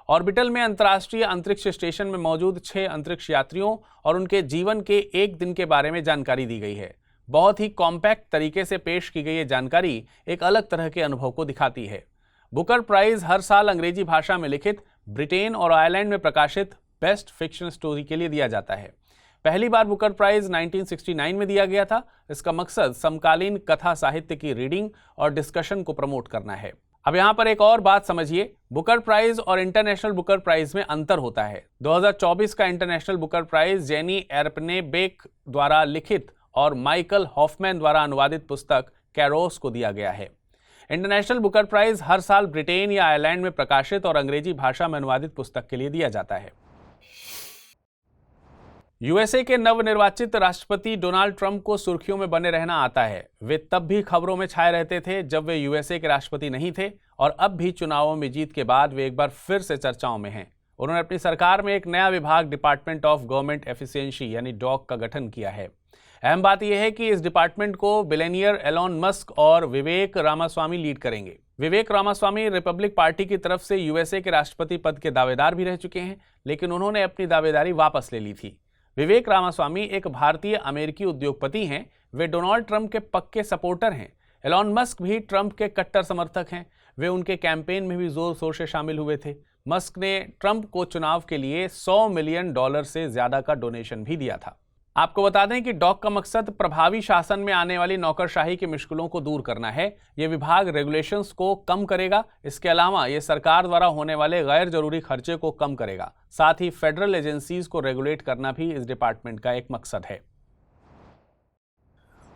ऑर्बिटल में अंतर्राष्ट्रीय अंतरिक्ष स्टेशन में मौजूद 6 अंतरिक्ष यात्रियों और उनके जीवन के एक दिन के बारे में जानकारी दी गई है। बहुत ही कॉम्पैक्ट तरीके से पेश की गई ये जानकारी एक अलग तरह के अनुभव को दिखाती है। बुकर प्राइज हर साल अंग्रेजी भाषा में लिखित ब्रिटेन और आयरलैंड में प्रकाशित बेस्ट फिक्शन स्टोरी के लिए दिया जाता है। पहली बार बुकर प्राइज 1969 में दिया गया था। इसका मकसद समकालीन कथा साहित्य की रीडिंग और डिस्कशन को प्रमोट करना है। अब यहाँ पर एक और बात समझिए, बुकर प्राइज और इंटरनेशनल बुकर प्राइज में अंतर होता है। 2024 का इंटरनेशनल बुकर प्राइज जेनी एर्पनेबेक द्वारा लिखित और माइकल हॉफमैन द्वारा अनुवादित पुस्तक कैरोस को दिया गया है। इंटरनेशनल बुकर प्राइज हर साल ब्रिटेन या आयरलैंड में प्रकाशित और अंग्रेजी भाषा में अनुवादित पुस्तक के लिए दिया जाता है। यूएसए के नवनिर्वाचित राष्ट्रपति डोनाल्ड ट्रंप को सुर्खियों में बने रहना आता है। वे तब भी खबरों में छाए रहते थे जब वे यूएसए के राष्ट्रपति नहीं थे, और अब भी चुनावों में जीत के बाद वे एक बार फिर से चर्चाओं में हैं। उन्होंने अपनी सरकार में एक नया विभाग डिपार्टमेंट ऑफ गवर्नमेंट एफिशिएंसी यानी डॉग का गठन किया है। अहम बात यह है कि इस डिपार्टमेंट को बिलियनियर एलॉन मस्क और विवेक रामास्वामी लीड करेंगे। विवेक रामास्वामी रिपब्लिक पार्टी की तरफ से यूएसए के राष्ट्रपति पद के दावेदार भी रह चुके हैं, लेकिन उन्होंने अपनी दावेदारी वापस ले ली थी। विवेक रामास्वामी एक भारतीय अमेरिकी उद्योगपति हैं। वे डोनाल्ड ट्रंप के पक्के सपोर्टर हैं। एलॉन मस्क भी ट्रंप के कट्टर समर्थक हैं। वे उनके कैंपेन में भी जोर शोर से शामिल हुए थे। मस्क ने ट्रंप को चुनाव के लिए $100 मिलियन से ज्यादा का डोनेशन भी दिया था। आपको बता दें कि डॉग का मकसद प्रभावी शासन में आने वाली नौकरशाही की मुश्किलों को दूर करना है। यह विभाग रेगुलेशंस को कम करेगा। इसके अलावा यह सरकार द्वारा होने वाले गैर जरूरी खर्चे को कम करेगा। साथ ही फेडरल एजेंसीज को रेगुलेट करना भी इस डिपार्टमेंट का एक मकसद है।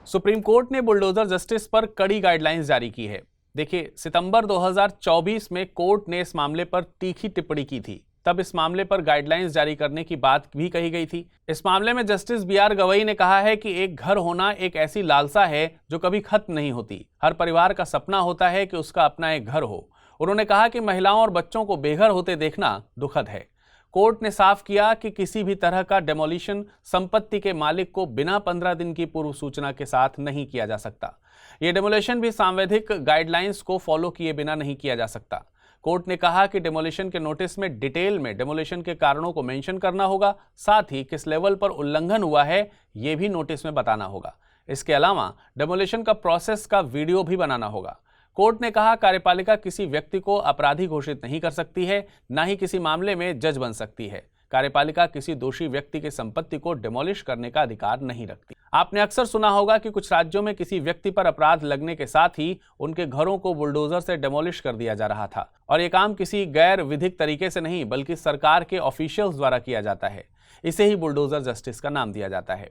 सुप्रीम कोर्ट ने बुलडोजर जस्टिस पर कड़ी गाइडलाइंस जारी की है। देखिए, सितंबर 2024 में कोर्ट ने इस मामले पर तीखी टिप्पणी की थी। तब इस मामले पर गाइडलाइंस जारी करने की बात भी कही गई थी। इस मामले में जस्टिस BR गवई ने कहा है कि एक घर होना एक ऐसी लालसा है जो कभी खत्म नहीं होती। हर परिवार का सपना होता है कि उसका अपना एक घर हो। उन्होंने कहा कि महिलाओं और बच्चों को बेघर होते देखना दुखद है। कोर्ट ने साफ किया कि किसी भी तरह का डेमोलिशन संपत्ति के मालिक को बिना 15 दिन की पूर्व सूचना के साथ नहीं किया जा सकता। यह डेमोलिशन भी सांवैधिक गाइडलाइंस को फॉलो किए बिना नहीं किया जा सकता। कोर्ट ने कहा कि डेमोलिशन के नोटिस में डिटेल में डेमोलिशन के कारणों को मेंशन करना होगा। साथ ही किस लेवल पर उल्लंघन हुआ है यह भी नोटिस में बताना होगा। इसके अलावा डेमोलिशन का प्रोसेस का वीडियो भी बनाना होगा। कोर्ट ने कहा कार्यपालिका किसी व्यक्ति को अपराधी घोषित नहीं कर सकती है, ना ही किसी मामले में जज बन सकती है। कार्यपालिका किसी दोषी व्यक्ति की संपत्ति को डिमोलिश करने का अधिकार नहीं रखती। आपने अक्सर सुना होगा कि कुछ राज्यों में किसी व्यक्ति पर अपराध लगने के साथ ही उनके घरों को बुलडोजर से डेमोलिश कर दिया जा रहा था, और यह काम किसी गैर विधिक तरीके से नहीं बल्कि सरकार के ऑफिशियल्स द्वारा किया जाता है। इसे ही बुलडोजर जस्टिस का नाम दिया जाता है।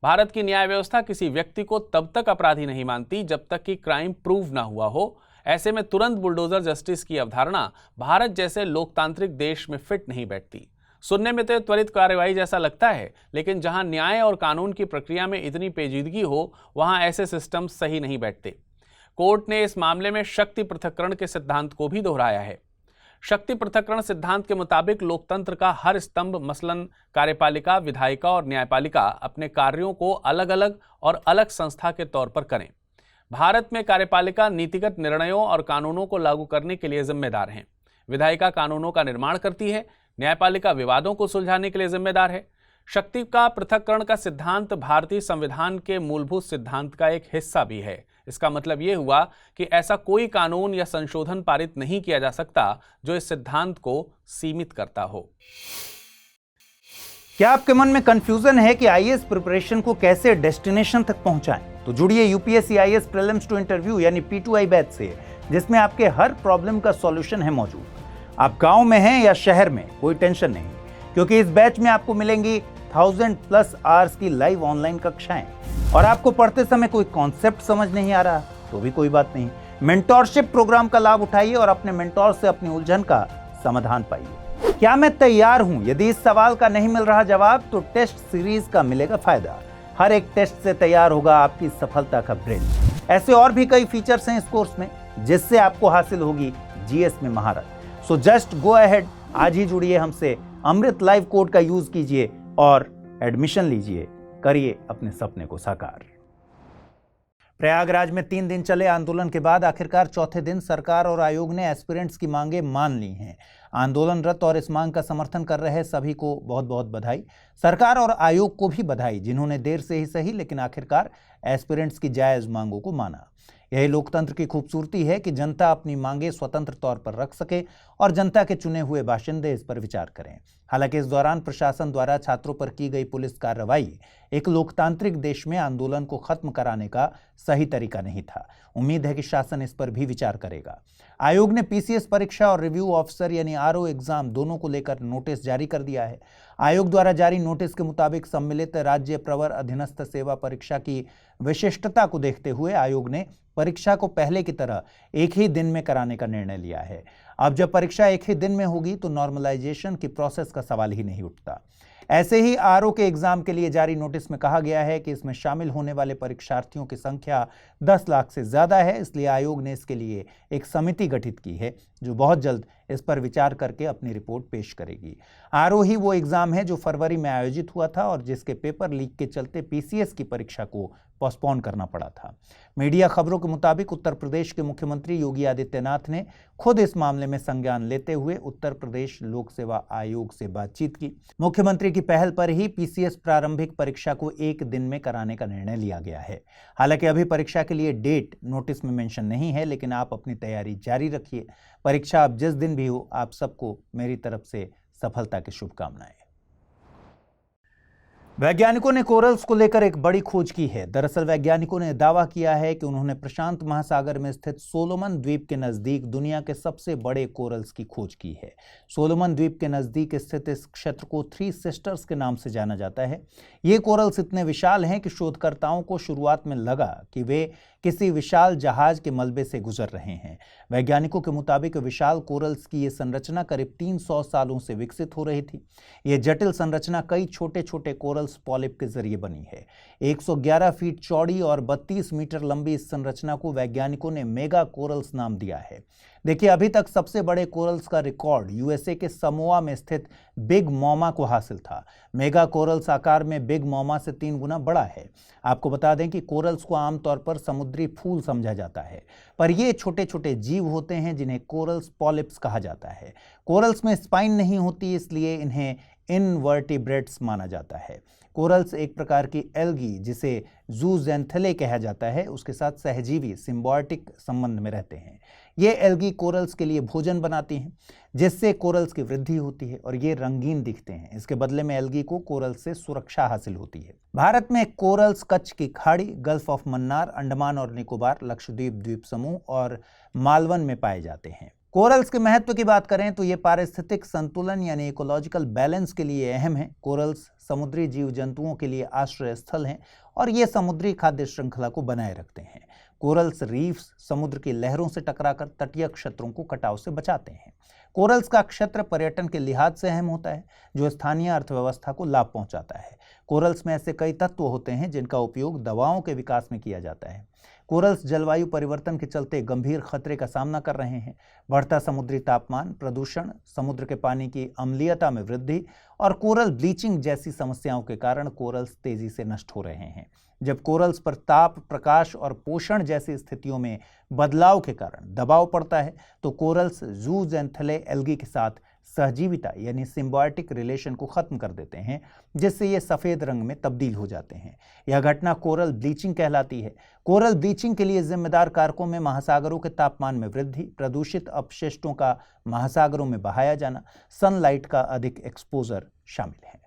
भारत की न्याय व्यवस्था किसी व्यक्ति को तब तक अपराधी नहीं मानती जब तक कि क्राइम प्रूव ना हुआ हो। ऐसे में तुरंत बुलडोजर जस्टिस की अवधारणा भारत जैसे लोकतांत्रिक देश में फिट नहीं बैठती। सुनने में तो त्वरित कार्रवाई जैसा लगता है, लेकिन जहां न्याय और कानून की प्रक्रिया में इतनी पेचीदगी हो, वहां ऐसे सिस्टम सही नहीं बैठते। कोर्ट ने इस मामले में शक्ति पृथक्करण के सिद्धांत को भी दोहराया है। शक्ति पृथक्करण सिद्धांत के मुताबिक लोकतंत्र का हर स्तंभ, मसलन कार्यपालिका, विधायिका और न्यायपालिका, अपने कार्यों को अलग अलग और अलग संस्था के तौर पर करें। भारत में कार्यपालिका नीतिगत निर्णयों और कानूनों को लागू करने के लिए जिम्मेदार है, विधायिका कानूनों का निर्माण करती है, न्यायपालिका विवादों को सुलझाने के लिए जिम्मेदार है। शक्ति का पृथक्करण का सिद्धांत भारतीय संविधान के मूलभूत सिद्धांत का एक हिस्सा भी है। इसका मतलब यह हुआ कि ऐसा कोई कानून या संशोधन पारित नहीं किया जा सकता जो इस सिद्धांत को सीमित करता हो। क्या आपके मन में कंफ्यूजन है कि आईएएस प्रिपरेशन को कैसे डेस्टिनेशन तक पहुंचाएं? तो जुड़िए UPSC IAS prelims to interview यानी P2I बैच से, जिसमें आपके हर प्रॉब्लम का सॉल्यूशन है मौजूद। आप गांव में हैं या शहर में, कोई टेंशन नहीं, क्योंकि इस बैच में आपको मिलेंगी 1000+ आवर्स की लाइव ऑनलाइन कक्षाएं। और आपको पढ़ते समय कोई कॉन्सेप्ट समझ नहीं आ रहा तो भी कोई बात नहीं, मेंटोरशिप प्रोग्राम का लाभ उठाइए और अपने मेंटोर से अपनी उलझन का समाधान पाइए। क्या मैं तैयार हूं? यदि इस सवाल का नहीं मिल रहा जवाब तो टेस्ट सीरीज का मिलेगा फायदा। हर एक टेस्ट से तैयार होगा आपकी सफलता का ब्रिज। ऐसे और भी कई फीचर्स हैं इस कोर्स में जिससे आपको हासिल होगी जीएस में महारत। सो जस्ट गो अहेड, आज ही जुड़िए हमसे, अमृत लाइव कोड का यूज कीजिए और एडमिशन लीजिए, करिए अपने सपने को साकार। प्रयागराज में 3 दिन चले आंदोलन के बाद आखिरकार चौथे दिन सरकार और आयोग ने एस्पिरेंट्स की मांगें मान ली हैं। आंदोलनरत और इस मांग का समर्थन कर रहे सभी को बहुत बहुत बधाई। सरकार और आयोग को भी बधाई, जिन्होंने देर से ही सही लेकिन आखिरकार एस्पिरेंट्स की जायज मांगों को माना। यही लोकतंत्र की खूबसूरती है कि जनता अपनी मांगें स्वतंत्र तौर पर रख सके और जनता के चुने हुए बाशिंदे इस पर विचार करें। हालांकि इस दौरान प्रशासन द्वारा छात्रों पर की गई पुलिस कार्रवाई एक लोकतांत्रिक देश में आंदोलन को खत्म कराने का सही तरीका नहीं था। उम्मीद है कि शासन इस पर भी विचार करेगा। आयोग ने पीसीएस परीक्षा और रिव्यू ऑफिसर यानी आरओ एग्जाम दोनों को लेकर नोटिस जारी कर दिया है। आयोग द्वारा जारी नोटिस के मुताबिक सम्मिलित राज्य प्रवर अधीनस्थ सेवा परीक्षा की विशिष्टता को देखते हुए आयोग ने परीक्षा को पहले की तरह एक ही दिन में कराने का निर्णय लिया है। अब जब परीक्षा एक ही दिन में होगी तो नॉर्मलाइजेशन की प्रोसेस का सवाल ही नहीं उठता। ऐसे ही आरओ के एग्जाम के लिए जारी नोटिस में कहा गया है कि इसमें शामिल होने वाले परीक्षार्थियों की संख्या 10 लाख से ज्यादा है, इसलिए आयोग ने इसके लिए एक समिति गठित की है जो बहुत जल्द इस पर विचार करके अपनी रिपोर्ट पेश करेगी। आरओ ही वो एग्जाम है जो फरवरी में आयोजित हुआ था और जिसके पेपर लीक के चलते पीसीएस की परीक्षा को पोस्टपोन करना पड़ा था। मीडिया खबरों के मुताबिक उत्तर प्रदेश के मुख्यमंत्री योगी आदित्यनाथ ने खुद इस मामले में संज्ञान लेते हुए उत्तर प्रदेश लोक सेवा आयोग से बातचीत की। मुख्यमंत्री की पहल पर ही पीसीएस प्रारंभिक परीक्षा को एक दिन में कराने का निर्णय लिया गया है। हालांकि अभी परीक्षा के लिए डेट नोटिस में मेंशन नहीं है, लेकिन आप अपनी तैयारी जारी रखिए। परीक्षा अब जिस दिन भी हो, आप सबको मेरी तरफ से सफलता की शुभकामनाएं। वैज्ञानिकों ने कोरल्स को लेकर एक बड़ी खोज की है। दरअसल वैज्ञानिकों ने दावा किया है कि उन्होंने प्रशांत महासागर में स्थित सोलोमन द्वीप के नजदीक दुनिया के सबसे बड़े कोरल्स की खोज की है। सोलोमन द्वीप के नजदीक स्थित इस क्षेत्र को 3 सिस्टर्स के नाम से जाना जाता है। ये कोरल्स इतने विशाल हैं कि शोधकर्ताओं को शुरुआत में लगा कि वे किसी विशाल जहाज के मलबे से गुजर रहे हैं। वैज्ञानिकों के मुताबिक विशाल कोरल्स की यह संरचना करीब 300 सालों से विकसित हो रही थी। यह जटिल संरचना कई छोटे छोटे कोरल्स पॉलिप के जरिए बनी है। 111 फीट चौड़ी और 32 मीटर लंबी इस संरचना को वैज्ञानिकों ने मेगा कोरल्स नाम दिया है। देखिए, अभी तक सबसे बड़े कोरल्स का रिकॉर्ड यूएसए के समोआ में स्थित बिग मोमा को हासिल था। मेगा कोरल्स आकार में बिग मोमा से 3 गुना बड़ा है। आपको बता दें कि कोरल्स को आमतौर पर समुद्री फूल समझा जाता है, पर ये छोटे छोटे जीव होते हैं जिन्हें कोरल्स पॉलिप्स कहा जाता है। कोरल्स में स्पाइन नहीं होती, इसलिए इन्हें इनवर्टिब्रेट्स माना जाता है। कोरल्स एक प्रकार की एल्गी जिसे जूज़ैंथेले कहा जाता है, उसके साथ सहजीवी सिम्बायोटिक संबंध में रहते हैं। ये एल्गी कोरल्स के लिए भोजन बनाती हैं, जिससे कोरल्स की वृद्धि होती है और ये रंगीन दिखते हैं। इसके बदले में एल्गी को कोरल्स से सुरक्षा हासिल होती है। भारत में कोरल्स कच्छ की खाड़ी, गल्फ ऑफ मन्नार, अंडमान और निकोबार, लक्षद्वीप द्वीप समूह और मालवन में पाए जाते हैं। कोरल्स के महत्व की बात करें तो ये पारिस्थितिक संतुलन यानी इकोलॉजिकल बैलेंस के लिए अहम है। कोरल्स समुद्री जीव जंतुओं के लिए आश्रय स्थल हैं और ये समुद्री खाद्य श्रृंखला को बनाए रखते हैं। कोरल्स रीफ्स समुद्र की लहरों से टकराकर तटीय क्षेत्रों को कटाव से बचाते हैं। कोरल्स का क्षेत्र पर्यटन के लिहाज से अहम होता है, जो स्थानीय अर्थव्यवस्था को लाभ पहुंचाता है। कोरल्स में ऐसे कई तत्व होते हैं जिनका उपयोग दवाओं के विकास में किया जाता है। कोरल्स जलवायु परिवर्तन के चलते गंभीर खतरे का सामना कर रहे हैं। बढ़ता समुद्री तापमान, प्रदूषण, समुद्र के पानी की अम्लीयता में वृद्धि और कोरल ब्लीचिंग जैसी समस्याओं के कारण कोरल्स तेजी से नष्ट हो रहे हैं। जब कोरल्स पर ताप, प्रकाश और पोषण जैसी स्थितियों में बदलाव के कारण दबाव पड़ता है तो कोरल्स जूज़ैंथेले एल्गी के साथ सहजीविता यानी सिम्बायोटिक रिलेशन को खत्म कर देते हैं, जिससे ये सफेद रंग में तब्दील हो जाते हैं। यह घटना कोरल ब्लीचिंग कहलाती है। कोरल ब्लीचिंग के लिए जिम्मेदार कारकों में महासागरों के तापमान में वृद्धि, प्रदूषित अपशिष्टों का महासागरों में बहाया जाना, सनलाइट का अधिक एक्सपोजर शामिल है।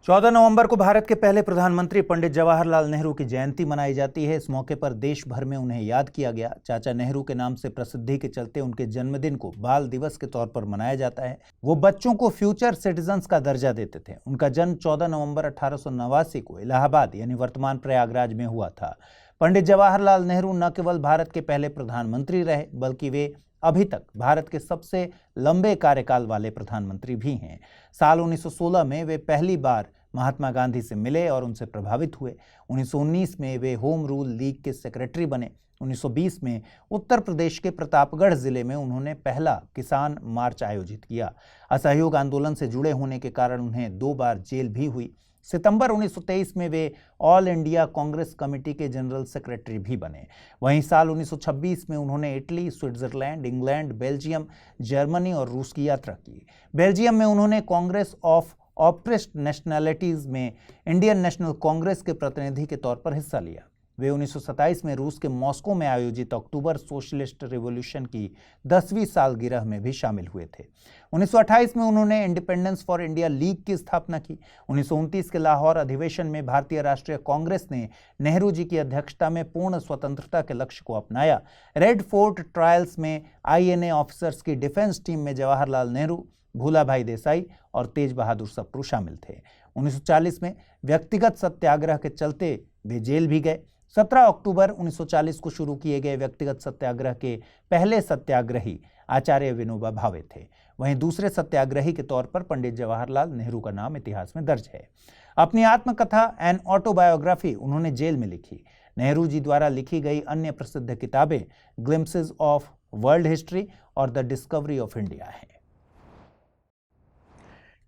14 नवंबर को भारत के पहले प्रधानमंत्री पंडित जवाहरलाल नेहरू की जयंती मनाई जाती है। इस मौके पर देश भर में उन्हें याद किया गया। चाचा नेहरू के नाम से प्रसिद्धि के चलते उनके जन्मदिन को बाल दिवस के तौर पर मनाया जाता है। वो बच्चों को फ्यूचर सिटीजन्स का दर्जा देते थे। उनका जन्म 14 नवंबर 1889 को इलाहाबाद यानी वर्तमान प्रयागराज में हुआ था। पंडित जवाहरलाल नेहरू न केवल भारत के पहले प्रधानमंत्री रहे, बल्कि वे अभी तक भारत के सबसे लंबे कार्यकाल वाले प्रधानमंत्री भी हैं। साल 1916 में वे पहली बार महात्मा गांधी से मिले और उनसे प्रभावित हुए। 1919 में वे होम रूल लीग के सेक्रेटरी बने। 1920 में उत्तर प्रदेश के प्रतापगढ़ जिले में उन्होंने पहला किसान मार्च आयोजित किया। असहयोग आंदोलन से जुड़े होने के कारण उन्हें 2 बार जेल भी हुई। सितंबर 1923 में वे ऑल इंडिया कांग्रेस कमेटी के जनरल सेक्रेटरी भी बने। वहीं साल 1926 में उन्होंने Italy, Switzerland, England, Belgium, Germany और रूस की यात्रा की। बेल्जियम में उन्होंने कांग्रेस ऑफ ऑप्रेस्ड नेशनैलिटीज में इंडियन नेशनल कांग्रेस के प्रतिनिधि के तौर पर हिस्सा लिया। वे 1927 में रूस के मॉस्को में आयोजित अक्टूबर सोशलिस्ट रिवॉल्यूशन की 10वीं सालगिरह में भी शामिल हुए थे। 1928 में उन्होंने इंडिपेंडेंस फॉर इंडिया लीग की स्थापना की। 1929 के लाहौर अधिवेशन में भारतीय राष्ट्रीय कांग्रेस ने नेहरू जी की अध्यक्षता में पूर्ण स्वतंत्रता के लक्ष्य को अपनाया। रेड फोर्ट ट्रायल्स में INA ऑफिसर्स की डिफेंस टीम में जवाहरलाल नेहरू, भूलाभाई देसाई और तेज बहादुर सप्रू शामिल थे। 1940 में व्यक्तिगत सत्याग्रह के चलते वे जेल भी गए। 17 अक्टूबर 1940 को शुरू किए गए व्यक्तिगत सत्याग्रह के पहले सत्याग्रही आचार्य विनोबा भावे थे। वहीं दूसरे सत्याग्रही के तौर पर पंडित जवाहरलाल नेहरू का नाम इतिहास में दर्ज है। अपनी आत्मकथा एन ऑटोबायोग्राफी उन्होंने जेल में लिखी। नेहरू जी द्वारा लिखी गई अन्य प्रसिद्ध किताबें ग्लिम्पसेस ऑफ वर्ल्ड हिस्ट्री और द डिस्कवरी ऑफ इंडिया हैं।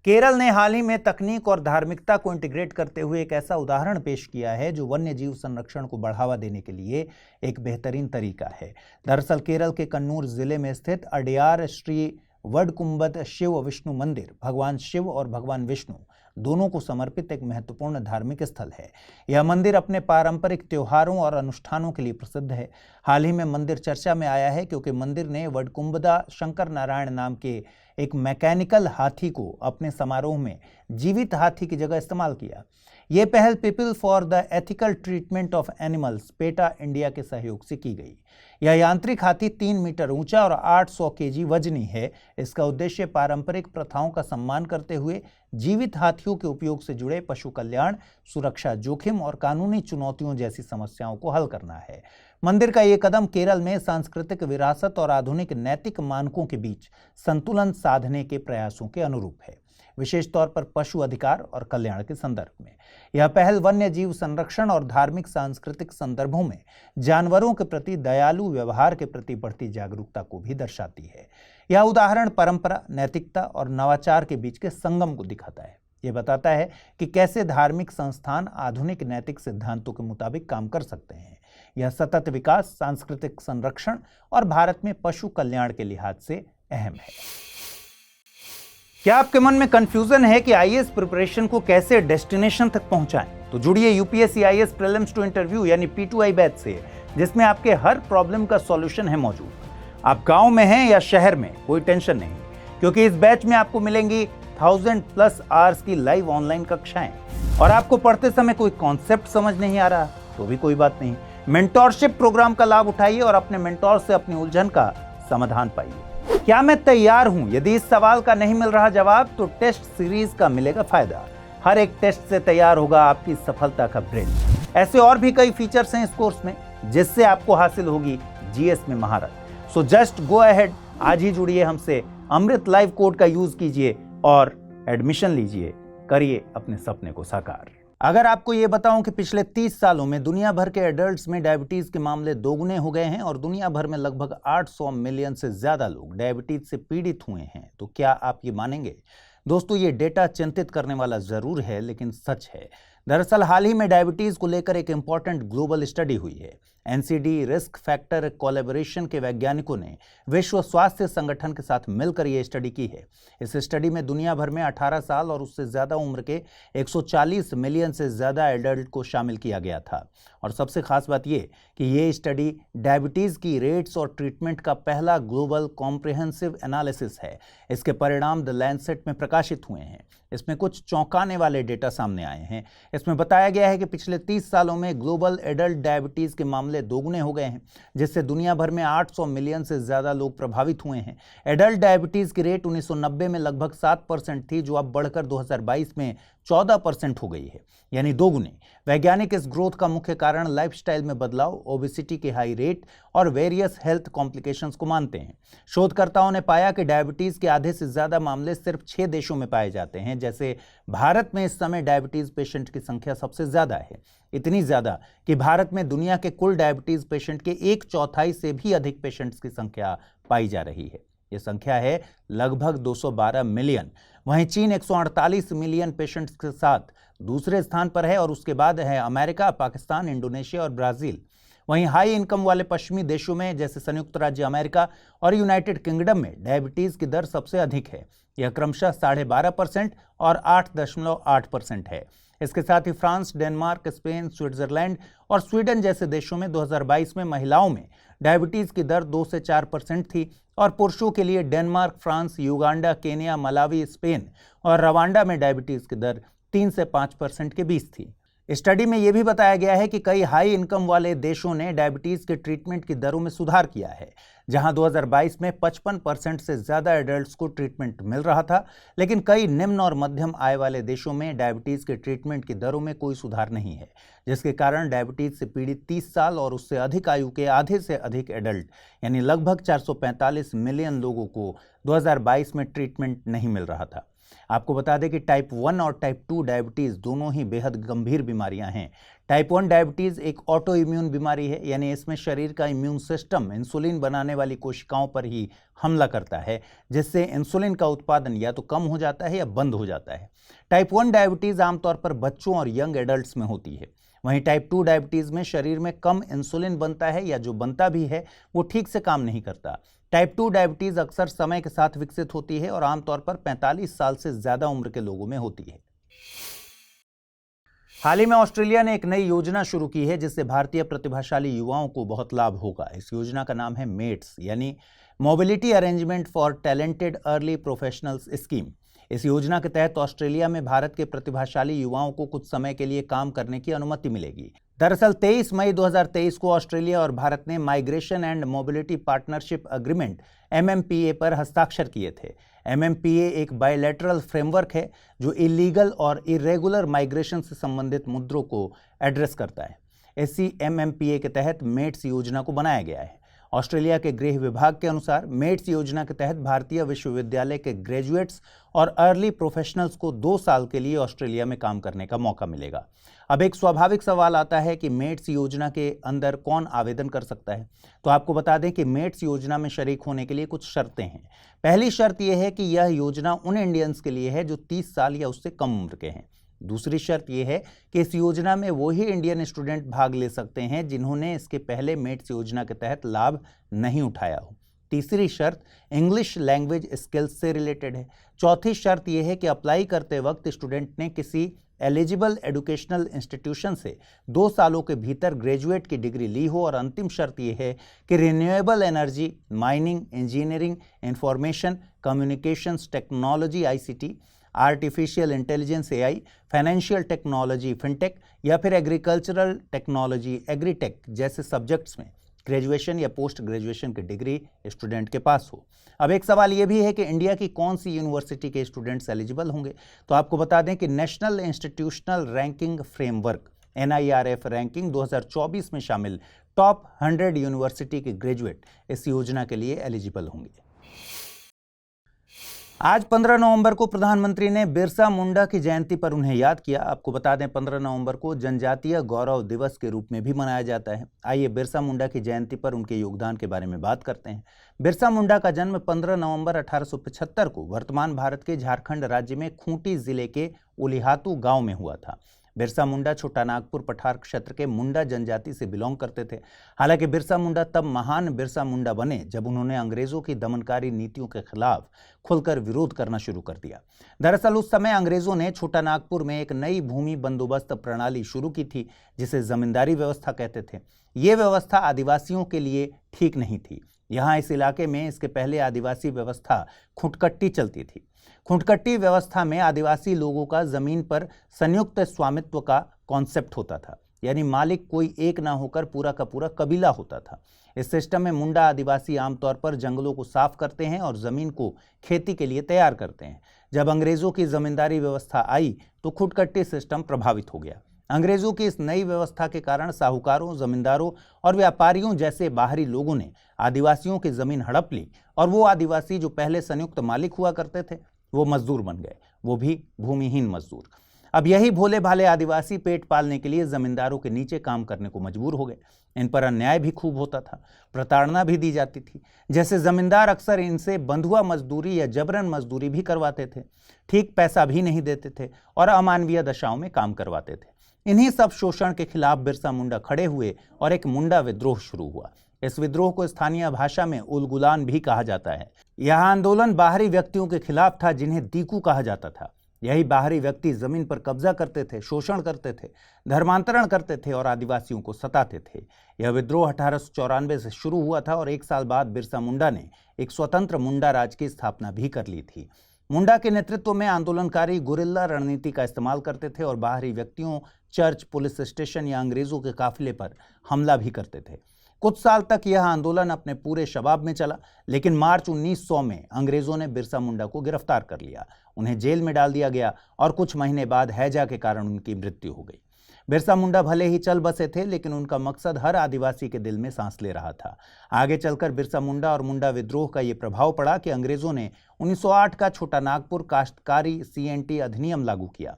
केरल ने हाल ही में तकनीक और धार्मिकता को इंटीग्रेट करते हुए एक ऐसा उदाहरण पेश किया है जो वन्य जीव संरक्षण को बढ़ावा देने के लिए एक बेहतरीन तरीका है। दरअसल केरल के कन्नूर जिले में स्थित अडियार श्री वडकुंबत शिव विष्णु मंदिर भगवान शिव और भगवान विष्णु दोनों को समर्पित एक महत्वपूर्ण धार्मिक स्थल है। यह मंदिर अपने पारंपरिक त्योहारों और अनुष्ठानों के लिए प्रसिद्ध है। हाल ही में मंदिर चर्चा में आया है क्योंकि मंदिर ने वडकुंबदा शंकर नारायण नाम के एक मैकेनिकल हाथी को अपने समारोह में जीवित हाथी की जगह इस्तेमाल किया। ये पहल people for the ethical treatment of animals PETA India के सहयोग से की गई। यह यांत्रिक हाथी 3 मीटर ऊंचा और 800 केजी वजनी है। इसका उद्देश्य पारंपरिक प्रथाओं का सम्मान करते हुए जीवित हाथियों के उपयोग से जुड़े पशु कल्याण, सुरक्षा जोखिम और कानूनी चुनौतियों जैसी समस्याओं को हल करना है। मंदिर का ये कदम केरल में सांस्कृतिक विरासत और आधुनिक नैतिक मानकों के बीच संतुलन साधने के प्रयासों के अनुरूप है, विशेष तौर पर पशु अधिकार और कल्याण के संदर्भ में। यह पहल वन्य जीव संरक्षण और धार्मिक सांस्कृतिक संदर्भों में जानवरों के प्रति दयालु व्यवहार के प्रति बढ़ती जागरूकता को भी दर्शाती है। यह उदाहरण परंपरा, नैतिकता और नवाचार के बीच के संगम को दिखाता है। यह बताता है कि कैसे धार्मिक संस्थान आधुनिक नैतिक सिद्धांतों के मुताबिक काम कर सकते हैं। यह सतत विकास, सांस्कृतिक संरक्षण और भारत में पशु कल्याण के लिहाज से अहम है। क्या आपके मन में कंफ्यूजन है कि आईएएस प्रिपरेशन को कैसे डेस्टिनेशन तक पहुंचाएं? तो जुड़िए UPSC IAS prelims to interview यानी P2I बैच से, जिसमें आपके हर प्रॉब्लम का सॉल्यूशन है मौजूद। आप गांव में हैं या शहर में, कोई टेंशन नहीं, क्योंकि इस बैच में आपको मिलेंगी 1000+ आवर्स की लाइव ऑनलाइन कक्षाएं। और आपको पढ़ते समय कोई कॉन्सेप्ट समझ नहीं आ रहा तो भी कोई बात नहीं, मेंटोरशिप प्रोग्राम का लाभ उठाइए और अपने मेंटोर से अपनी उलझन का समाधान पाइए। क्या मैं तैयार हूं? यदि इस सवाल का नहीं मिल रहा जवाब तो टेस्ट सीरीज का मिलेगा फायदा। हर एक टेस्ट से तैयार होगा आपकी सफलता का ब्रिज। ऐसे और भी कई फीचर्स हैं इस कोर्स में जिससे आपको हासिल होगी जीएस में महारत। सो जस्ट गो अहेड, आज ही जुड़िए हमसे, अमृत लाइव कोड का यूज कीजिए और एडमिशन लीजिए, करिए अपने सपने को साकार। अगर आपको ये बताऊं कि पिछले 30 सालों में दुनिया भर के एडल्ट्स में डायबिटीज के मामले दोगुने हो गए हैं और दुनिया भर में लगभग 800 मिलियन से ज्यादा लोग डायबिटीज से पीड़ित हुए हैं, तो क्या आप ये मानेंगे? दोस्तों, ये डेटा चिंतित करने वाला जरूर है, लेकिन सच है। दरअसल हाल ही में डायबिटीज को लेकर एक इंपॉर्टेंट ग्लोबल स्टडी हुई है। एनसीडी रिस्क फैक्टर कोलैबोरेशन के वैज्ञानिकों ने विश्व स्वास्थ्य संगठन के साथ मिलकर यह स्टडी की है। इस स्टडी में दुनिया भर में 18 साल और उससे ज्यादा उम्र के 140 मिलियन से ज्यादा एडल्ट को शामिल किया गया था। और सबसे खास बात यह कि यह स्टडी डायबिटीज की रेट्स और ट्रीटमेंट का पहला ग्लोबल कॉम्प्रिहेंसिव एनालिसिस है। इसके परिणाम द लैंसेट में प्रकाशित हुए हैं। इसमें कुछ चौंकाने वाले डेटा सामने आए हैं। इसमें बताया गया है कि पिछले 30 सालों में ग्लोबल एडल्ट डायबिटीज के मामले दोगुने हो गए हैं, जिससे दुनिया भर में 800 मिलियन से ज्यादा लोग प्रभावित हुए हैं। एडल्ट डायबिटीज की रेट 1990 में लगभग 7% थी, जो अब बढ़कर 2022 में 14% हो गई है, यानी दोगुनी। वैज्ञानिक इस ग्रोथ का मुख्य कारण लाइफस्टाइल में बदलाव, ओबेसिटी के हाई रेट और वेरियस हेल्थ कॉम्प्लिकेशंस को मानते हैं। शोधकर्ताओं ने पाया कि डायबिटीज के आधे से ज्यादा मामले सिर्फ 6 देशों में पाए जाते हैं। जैसे भारत में इस समय डायबिटीज पेशेंट की संख्या सबसे ज्यादा है, इतनी ज्यादा कि भारत में दुनिया के कुल डायबिटीज पेशेंट के 1/4 से भी अधिक पेशेंट्स की संख्या पाई जा रही है। यह संख्या है लगभग 212 मिलियन। वहीं चीन 148 मिलियन पेशेंट्स के साथ दूसरे स्थान पर है और उसके बाद है अमेरिका, पाकिस्तान, इंडोनेशिया और ब्राजील। वहीं हाई इनकम वाले पश्चिमी देशों में जैसे संयुक्त राज्य अमेरिका और यूनाइटेड किंगडम में डायबिटीज की दर सबसे अधिक है। यह क्रमशः 12.5% और 8.8% है। इसके साथ ही फ्रांस, डेनमार्क, स्पेन, स्विट्जरलैंड और स्वीडन जैसे देशों में 2022 में महिलाओं में डायबिटीज की दर 2 से 4% थी और पुरुषों के लिए Denmark, France, Uganda, Kenya, Malawi, Spain और रवांडा में डायबिटीज की दर 3 से 5% के बीच थी। स्टडी में यह भी बताया गया है कि कई हाई इनकम वाले देशों ने डायबिटीज के ट्रीटमेंट की दरों में सुधार किया है। जहां 2022 में 55% से ज्यादा एडल्ट्स को ट्रीटमेंट मिल रहा था, लेकिन कई निम्न और मध्यम आय वाले देशों में डायबिटीज के ट्रीटमेंट की दरों में कोई सुधार नहीं है, जिसके कारण डायबिटीज से पीड़ित 30 साल और उससे अधिक आयु के आधे से अधिक एडल्ट यानी लगभग 445 मिलियन लोगों को 2022 में ट्रीटमेंट नहीं मिल रहा था। आपको बता दें कि टाइप 1 और टाइप 2 डायबिटीज दोनों ही बेहद गंभीर बीमारियां हैं। टाइप 1 डायबिटीज एक ऑटो इम्यून बीमारी है, यानी इसमें शरीर का इम्यून सिस्टम इंसुलिन बनाने वाली कोशिकाओं पर ही हमला करता है, जिससे इंसुलिन का उत्पादन या तो कम हो जाता है या बंद हो जाता है। टाइप 1 डायबिटीज आमतौर पर बच्चों और यंग एडल्ट्स में होती है। वहीं टाइप 2 डायबिटीज में शरीर में कम इंसुलिन बनता है या जो बनता भी है वो ठीक से काम नहीं करता। टाइप 2 डायबिटीज अक्सर समय के साथ विकसित होती है और आमतौर पर 45 साल से ज्यादा उम्र के लोगों में होती है। हाल ही में ऑस्ट्रेलिया ने एक नई योजना शुरू की है जिससे भारतीय प्रतिभाशाली युवाओं को बहुत लाभ होगा। इस योजना का नाम है मेट्स यानी mobility arrangement for talented early professionals scheme. इस योजना के तहत ऑस्ट्रेलिया में भारत के प्रतिभाशाली युवाओं को कुछ समय के लिए काम करने की अनुमति मिलेगी। दरअसल 23 मई 2023 को ऑस्ट्रेलिया और भारत ने migration and mobility partnership agreement MMPA पर हस्ताक्षर किए थे। MMPA एक बायलैटरल फ्रेमवर्क है जो इलीगल और इरेगुलर माइग्रेशन से संबंधित मुद्दों को एड्रेस करता है। इसी MMPA के तहत मेट्स योजना को बनाया गया है। ऑस्ट्रेलिया के गृह विभाग के अनुसार मेट्स योजना के तहत भारतीय विश्वविद्यालय के ग्रेजुएट्स और अर्ली प्रोफेशनल्स को 2 साल के लिए ऑस्ट्रेलिया में काम करने का मौका मिलेगा। अब एक स्वाभाविक सवाल आता है कि मेट्स योजना के अंदर कौन आवेदन कर सकता है। तो आपको बता दें कि मेट्स योजना में शरीक होने के लिए कुछ शर्तें हैं। पहली शर्त यह है कि यह योजना उन इंडियंस के लिए है जो 30 साल या उससे कम उम्र के हैं। दूसरी शर्त यह है कि इस योजना में वही इंडियन स्टूडेंट भाग ले सकते हैं जिन्होंने इसके पहले मेट्स योजना के तहत लाभ नहीं उठाया हो। तीसरी शर्त इंग्लिश लैंग्वेज स्किल्स से रिलेटेड है। चौथी शर्त यह है कि अप्लाई करते वक्त स्टूडेंट ने किसी एलिजिबल एजुकेशनल इंस्टीट्यूशन से 2 सालों के भीतर ग्रेजुएट की डिग्री ली हो। और अंतिम शर्त यह है कि renewable energy, mining, engineering, information communications technology ICT, artificial intelligence AI, financial technology fintech या फिर एग्रीकल्चरल टेक्नोलॉजी एग्रीटेक जैसे सब्जेक्ट्स में ग्रेजुएशन या पोस्ट ग्रेजुएशन की डिग्री स्टूडेंट के पास हो। अब एक सवाल यह भी है कि इंडिया की कौन सी यूनिवर्सिटी के स्टूडेंट्स एलिजिबल होंगे। तो आपको बता दें कि national institutional ranking framework NIRF ranking 2024 में शामिल टॉप 100 यूनिवर्सिटी के ग्रेजुएट इस योजना के लिए एलिजिबल होंगे। आज 15 नवंबर को प्रधानमंत्री ने बिरसा मुंडा की जयंती पर उन्हें याद किया। आपको बता दें 15 नवंबर को जनजातीय गौरव दिवस के रूप में भी मनाया जाता है। आइए बिरसा मुंडा की जयंती पर उनके योगदान के बारे में बात करते हैं। बिरसा मुंडा का जन्म 15 नवंबर 1875 को वर्तमान भारत के झारखंड राज्य में खूंटी जिले के उलिहातू गांव में हुआ था। बिरसा मुंडा छोटा नागपुर पठार क्षेत्र के मुंडा जनजाति से बिलोंग करते थे। हालांकि बिरसा मुंडा तब महान बिरसा मुंडा बने जब उन्होंने अंग्रेजों की दमनकारी नीतियों के खिलाफ खुलकर विरोध करना शुरू कर दिया। दरअसल उस समय अंग्रेजों ने छोटा नागपुर में एक नई भूमि बंदोबस्त प्रणाली शुरू की थी जिसे जमींदारी व्यवस्था कहते थे। ये व्यवस्था आदिवासियों के लिए ठीक नहीं थी। यहाँ इस इलाके में इसके पहले आदिवासी व्यवस्था खुटकट्टी चलती थी। खुटकट्टी व्यवस्था में आदिवासी लोगों का जमीन पर संयुक्त स्वामित्व का कॉन्सेप्ट होता था, यानी मालिक कोई एक ना होकर पूरा का पूरा कबीला होता था। इस सिस्टम में मुंडा आदिवासी आमतौर पर जंगलों को साफ करते हैं और जमीन को खेती के लिए तैयार करते हैं। जब अंग्रेजों की जमींदारी व्यवस्था आई तो खुटकट्टी सिस्टम प्रभावित हो गया। अंग्रेजों की इस नई व्यवस्था के कारण साहूकारों, जमींदारों और व्यापारियों जैसे बाहरी लोगों ने आदिवासियों की जमीन हड़प ली और वो आदिवासी जो पहले संयुक्त मालिक हुआ करते थे वो मजदूर बन गए, वो भी भूमिहीन मजदूर। अब यही भोले भाले आदिवासी पेट पालने के लिए जमींदारों के नीचे काम करने को मजबूर हो गए। इन पर अन्याय भी खूब होता था, प्रताड़ना भी दी जाती थी। जैसे जमींदार अक्सर इनसे बंधुआ मजदूरी या जबरन मजदूरी भी करवाते थे, ठीक पैसा भी नहीं देते थे और अमानवीय दशाओं में काम करवाते थे। इन्हीं सब शोषण के खिलाफ बिरसा मुंडा खड़े हुए और एक मुंडा विद्रोह शुरू हुआ। इस विद्रोह को स्थानीय भाषा में उलगुलान भी कहा जाता है। यह आंदोलन बाहरी व्यक्तियों के खिलाफ था जिन्हें दीकू कहा जाता था। यही बाहरी व्यक्ति जमीन पर कब्जा करते थे, शोषण करते थे, धर्मांतरण करते थे और आदिवासियों को सताते थे। यह विद्रोह 1894 से शुरू हुआ था और 1 साल बाद बिरसा मुंडा ने एक स्वतंत्र मुंडा राज की स्थापना भी कर ली थी। मुंडा के नेतृत्व में आंदोलनकारी गुरिल्ला रणनीति का इस्तेमाल करते थे और बाहरी व्यक्तियों, चर्च, पुलिस स्टेशन या अंग्रेजों के काफिले पर हमला भी करते थे। कुछ साल तक यह आंदोलन अपने पूरे शबाब में चला, लेकिन मार्च 1900 में अंग्रेजों ने बिरसा मुंडा को गिरफ्तार कर लिया। उन्हें जेल में डाल दिया गया और कुछ महीने बाद हैजा के कारण उनकी मृत्यु हो गई। बिरसा मुंडा भले ही चल बसे थे, लेकिन उनका मकसद हर आदिवासी के दिल में सांस ले रहा था। आगे चलकर बिरसा मुंडा और मुंडा विद्रोह का ये प्रभाव पड़ा कि अंग्रेजों ने 1908 का छोटा नागपुर काश्तकारी CNT अधिनियम लागू किया।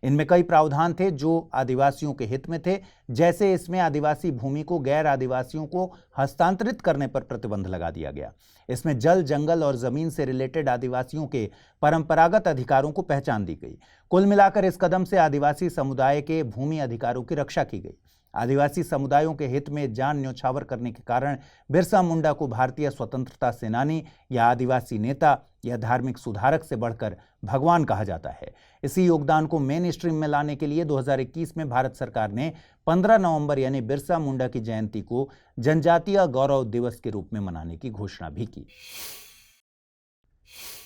इनमें कई प्रावधान थे जो आदिवासियों के हित में थे, जैसे इसमें आदिवासी भूमि को गैर आदिवासियों को हस्तांतरित करने पर प्रतिबंध लगा दिया गया। इसमें जल, जंगल और जमीन से रिलेटेड आदिवासियों के परंपरागत अधिकारों को पहचान दी गई। कुल मिलाकर इस कदम से आदिवासी समुदाय के भूमि अधिकारों की रक्षा की गई। आदिवासी समुदायों के हित में जान न्यौछावर करने के कारण बिरसा मुंडा को भारतीय स्वतंत्रता सेनानी या आदिवासी नेता या धार्मिक सुधारक से बढ़कर भगवान कहा जाता है। इसी योगदान को मेन स्ट्रीम में लाने के लिए 2021 में भारत सरकार ने 15 नवंबर यानी बिरसा मुंडा की जयंती को जनजातीय गौरव दिवस के रूप में मनाने की घोषणा भी की।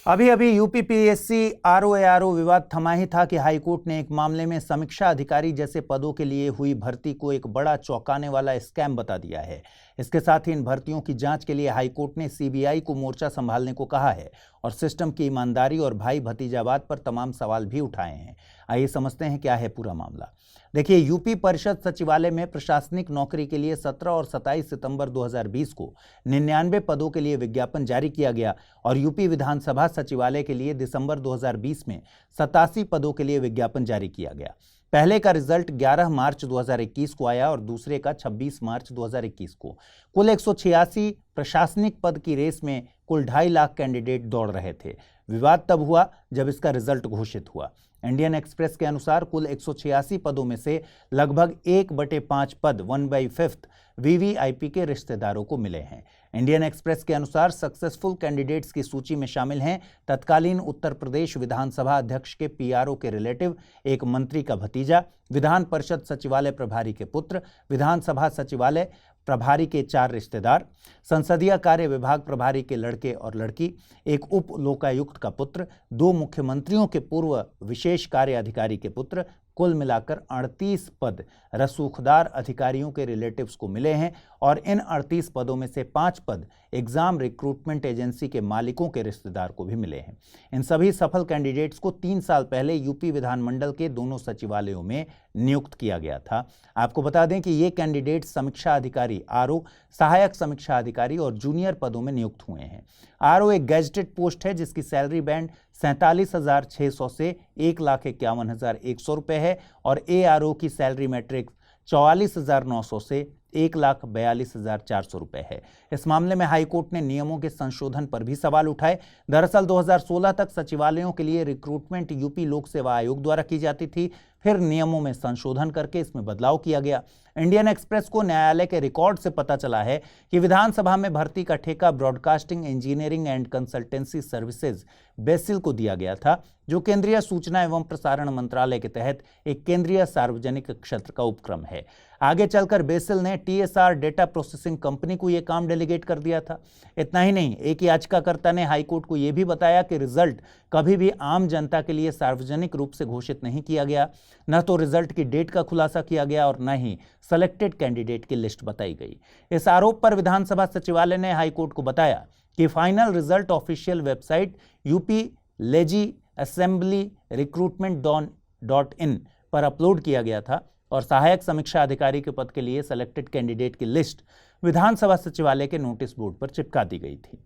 अभी UPPSC ROARO विवाद थमा ही था कि हाईकोर्ट ने एक मामले में समीक्षा अधिकारी जैसे पदों के लिए हुई भर्ती को एक बड़ा चौंकाने वाला स्कैम बता दिया है। इसके साथ ही इन भर्तियों की जांच के लिए हाईकोर्ट ने CBI को मोर्चा संभालने को कहा है और सिस्टम की ईमानदारी और भाई भतीजावाद पर तमाम सवाल भी उठाए हैं। आइए समझते हैं क्या है पूरा मामला। देखिए, यूपी परिषद सचिवालय में प्रशासनिक नौकरी के लिए 17 और 27 सितंबर 2020 को 99 पदों के लिए विज्ञापन जारी किया गया और यूपी विधानसभा सचिवालय के लिए दिसंबर 2020 में 87 पदों के लिए विज्ञापन जारी किया गया। पहले का रिजल्ट 11 मार्च 2021 को आया और दूसरे का 26 मार्च 2021 को। कुल 186 प्रशासनिक पद की रेस में कुल 2.5 लाख कैंडिडेट दौड़ रहे थे। विवाद तब हुआ जब इसका रिजल्ट घोषित हुआ। इंडियन एक्सप्रेस के अनुसार कुल 186 पदों में से लगभग 1/5 पद 1/5 वीवीआईपी के रिश्तेदारों को मिले हैं। इंडियन एक्सप्रेस के अनुसार सक्सेसफुल कैंडिडेट्स की सूची में शामिल हैं तत्कालीन उत्तर प्रदेश विधानसभा अध्यक्ष के पीआरओ के रिलेटिव, एक मंत्री का भतीजा, विधान परिषद सचिवालय प्रभारी के पुत्र, विधानसभा सचिवालय प्रभारी के 4 रिश्तेदार, संसदीय कार्य विभाग प्रभारी के लड़के और लड़की, एक उप लोकायुक्त का पुत्र, 2 मुख्यमंत्रियों के पूर्व विशेष कार्य अधिकारी के पुत्र। कुल मिलाकर 38 पद रसूखदार अधिकारियों के रिलेटिव्स को मिले हैं और इन 38 पदों में से 5 पद एग्जाम रिक्रूटमेंट एजेंसी के मालिकों के रिश्तेदार को भी मिले हैं। इन सभी सफल कैंडिडेट्स को 3 साल पहले यूपी विधानमंडल के दोनों सचिवालयों में नियुक्त किया गया था। आपको बता दें कि ये कैंडिडेट समीक्षा अधिकारी आरओ, सहायक समीक्षा अधिकारी और जूनियर पदों में नियुक्त हुए हैं। आरओ एक गैजेटेड पोस्ट है जिसकी सैलरी बैंड 47,600 से 1,51,100 रुपए है और एआरओ की सैलरी मैट्रिक 44,900 से 1,42,400 रुपए है। इस मामले में हाईकोर्ट ने नियमों के संशोधन पर भी सवाल उठाए। दरअसल 2016 तक सचिवालयों के लिए रिक्रूटमेंट यूपी लोक सेवा आयोग द्वारा की जाती थी, फिर नियमों में संशोधन करके इसमें बदलाव किया गया। इंडियन एक्सप्रेस को न्यायालय के रिकॉर्ड से पता चला है कि विधानसभा में भर्ती का ठेका broadcasting engineering and consultancy services BECIL को दिया गया था, जो केंद्रीय सूचना एवं प्रसारण मंत्रालय के तहत एक केंद्रीय सार्वजनिक क्षेत्र का उपक्रम है। आगे चलकर बेसिल ने टीएसआर डेटा प्रोसेसिंग कंपनी को यह काम डेलीगेट कर दिया था। इतना ही नहीं, एक याचिकाकर्ता ने हाईकोर्ट को यह भी बताया कि रिजल्ट कभी भी आम जनता के लिए सार्वजनिक रूप से घोषित नहीं किया गया, न तो रिजल्ट की डेट का खुलासा किया गया और न ही सेलेक्टेड कैंडिडेट की लिस्ट बताई गई। इस आरोप पर विधानसभा सचिवालय ने हाईकोर्ट को बताया कि final result official website UP lazy assembly recruitment.in पर अपलोड किया गया था और सहायक समीक्षा अधिकारी के पद के लिए सेलेक्टेड कैंडिडेट की लिस्ट विधानसभा सचिवालय के नोटिस बोर्ड पर चिपका दी गई थी।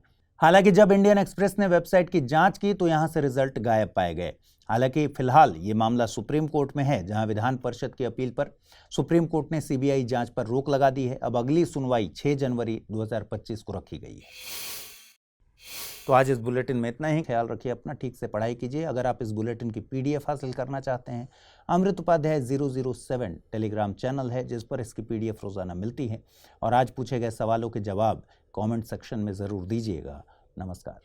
हालांकि जब इंडियन एक्सप्रेस ने वेबसाइट की जांच की तो यहां से रिजल्ट गायब पाए गए। हालांकि फिलहाल ये मामला सुप्रीम कोर्ट में है, जहां विधान परिषद की अपील पर सुप्रीम कोर्ट ने सीबीआई जांच पर रोक लगा दी है। अब अगली सुनवाई 6 जनवरी 2025 को रखी गई है। तो आज इस बुलेटिन में इतना ही। ख्याल रखिए अपना, ठीक से पढ़ाई कीजिए। अगर आप इस बुलेटिन की पीडीएफ हासिल करना चाहते हैं, अमृत उपाध्याय 007 टेलीग्राम चैनल है जिस पर इसकी पीडीएफ रोजाना मिलती है और आज पूछे गए सवालों के जवाब कमेंट सेक्शन में ज़रूर दीजिएगा। नमस्कार।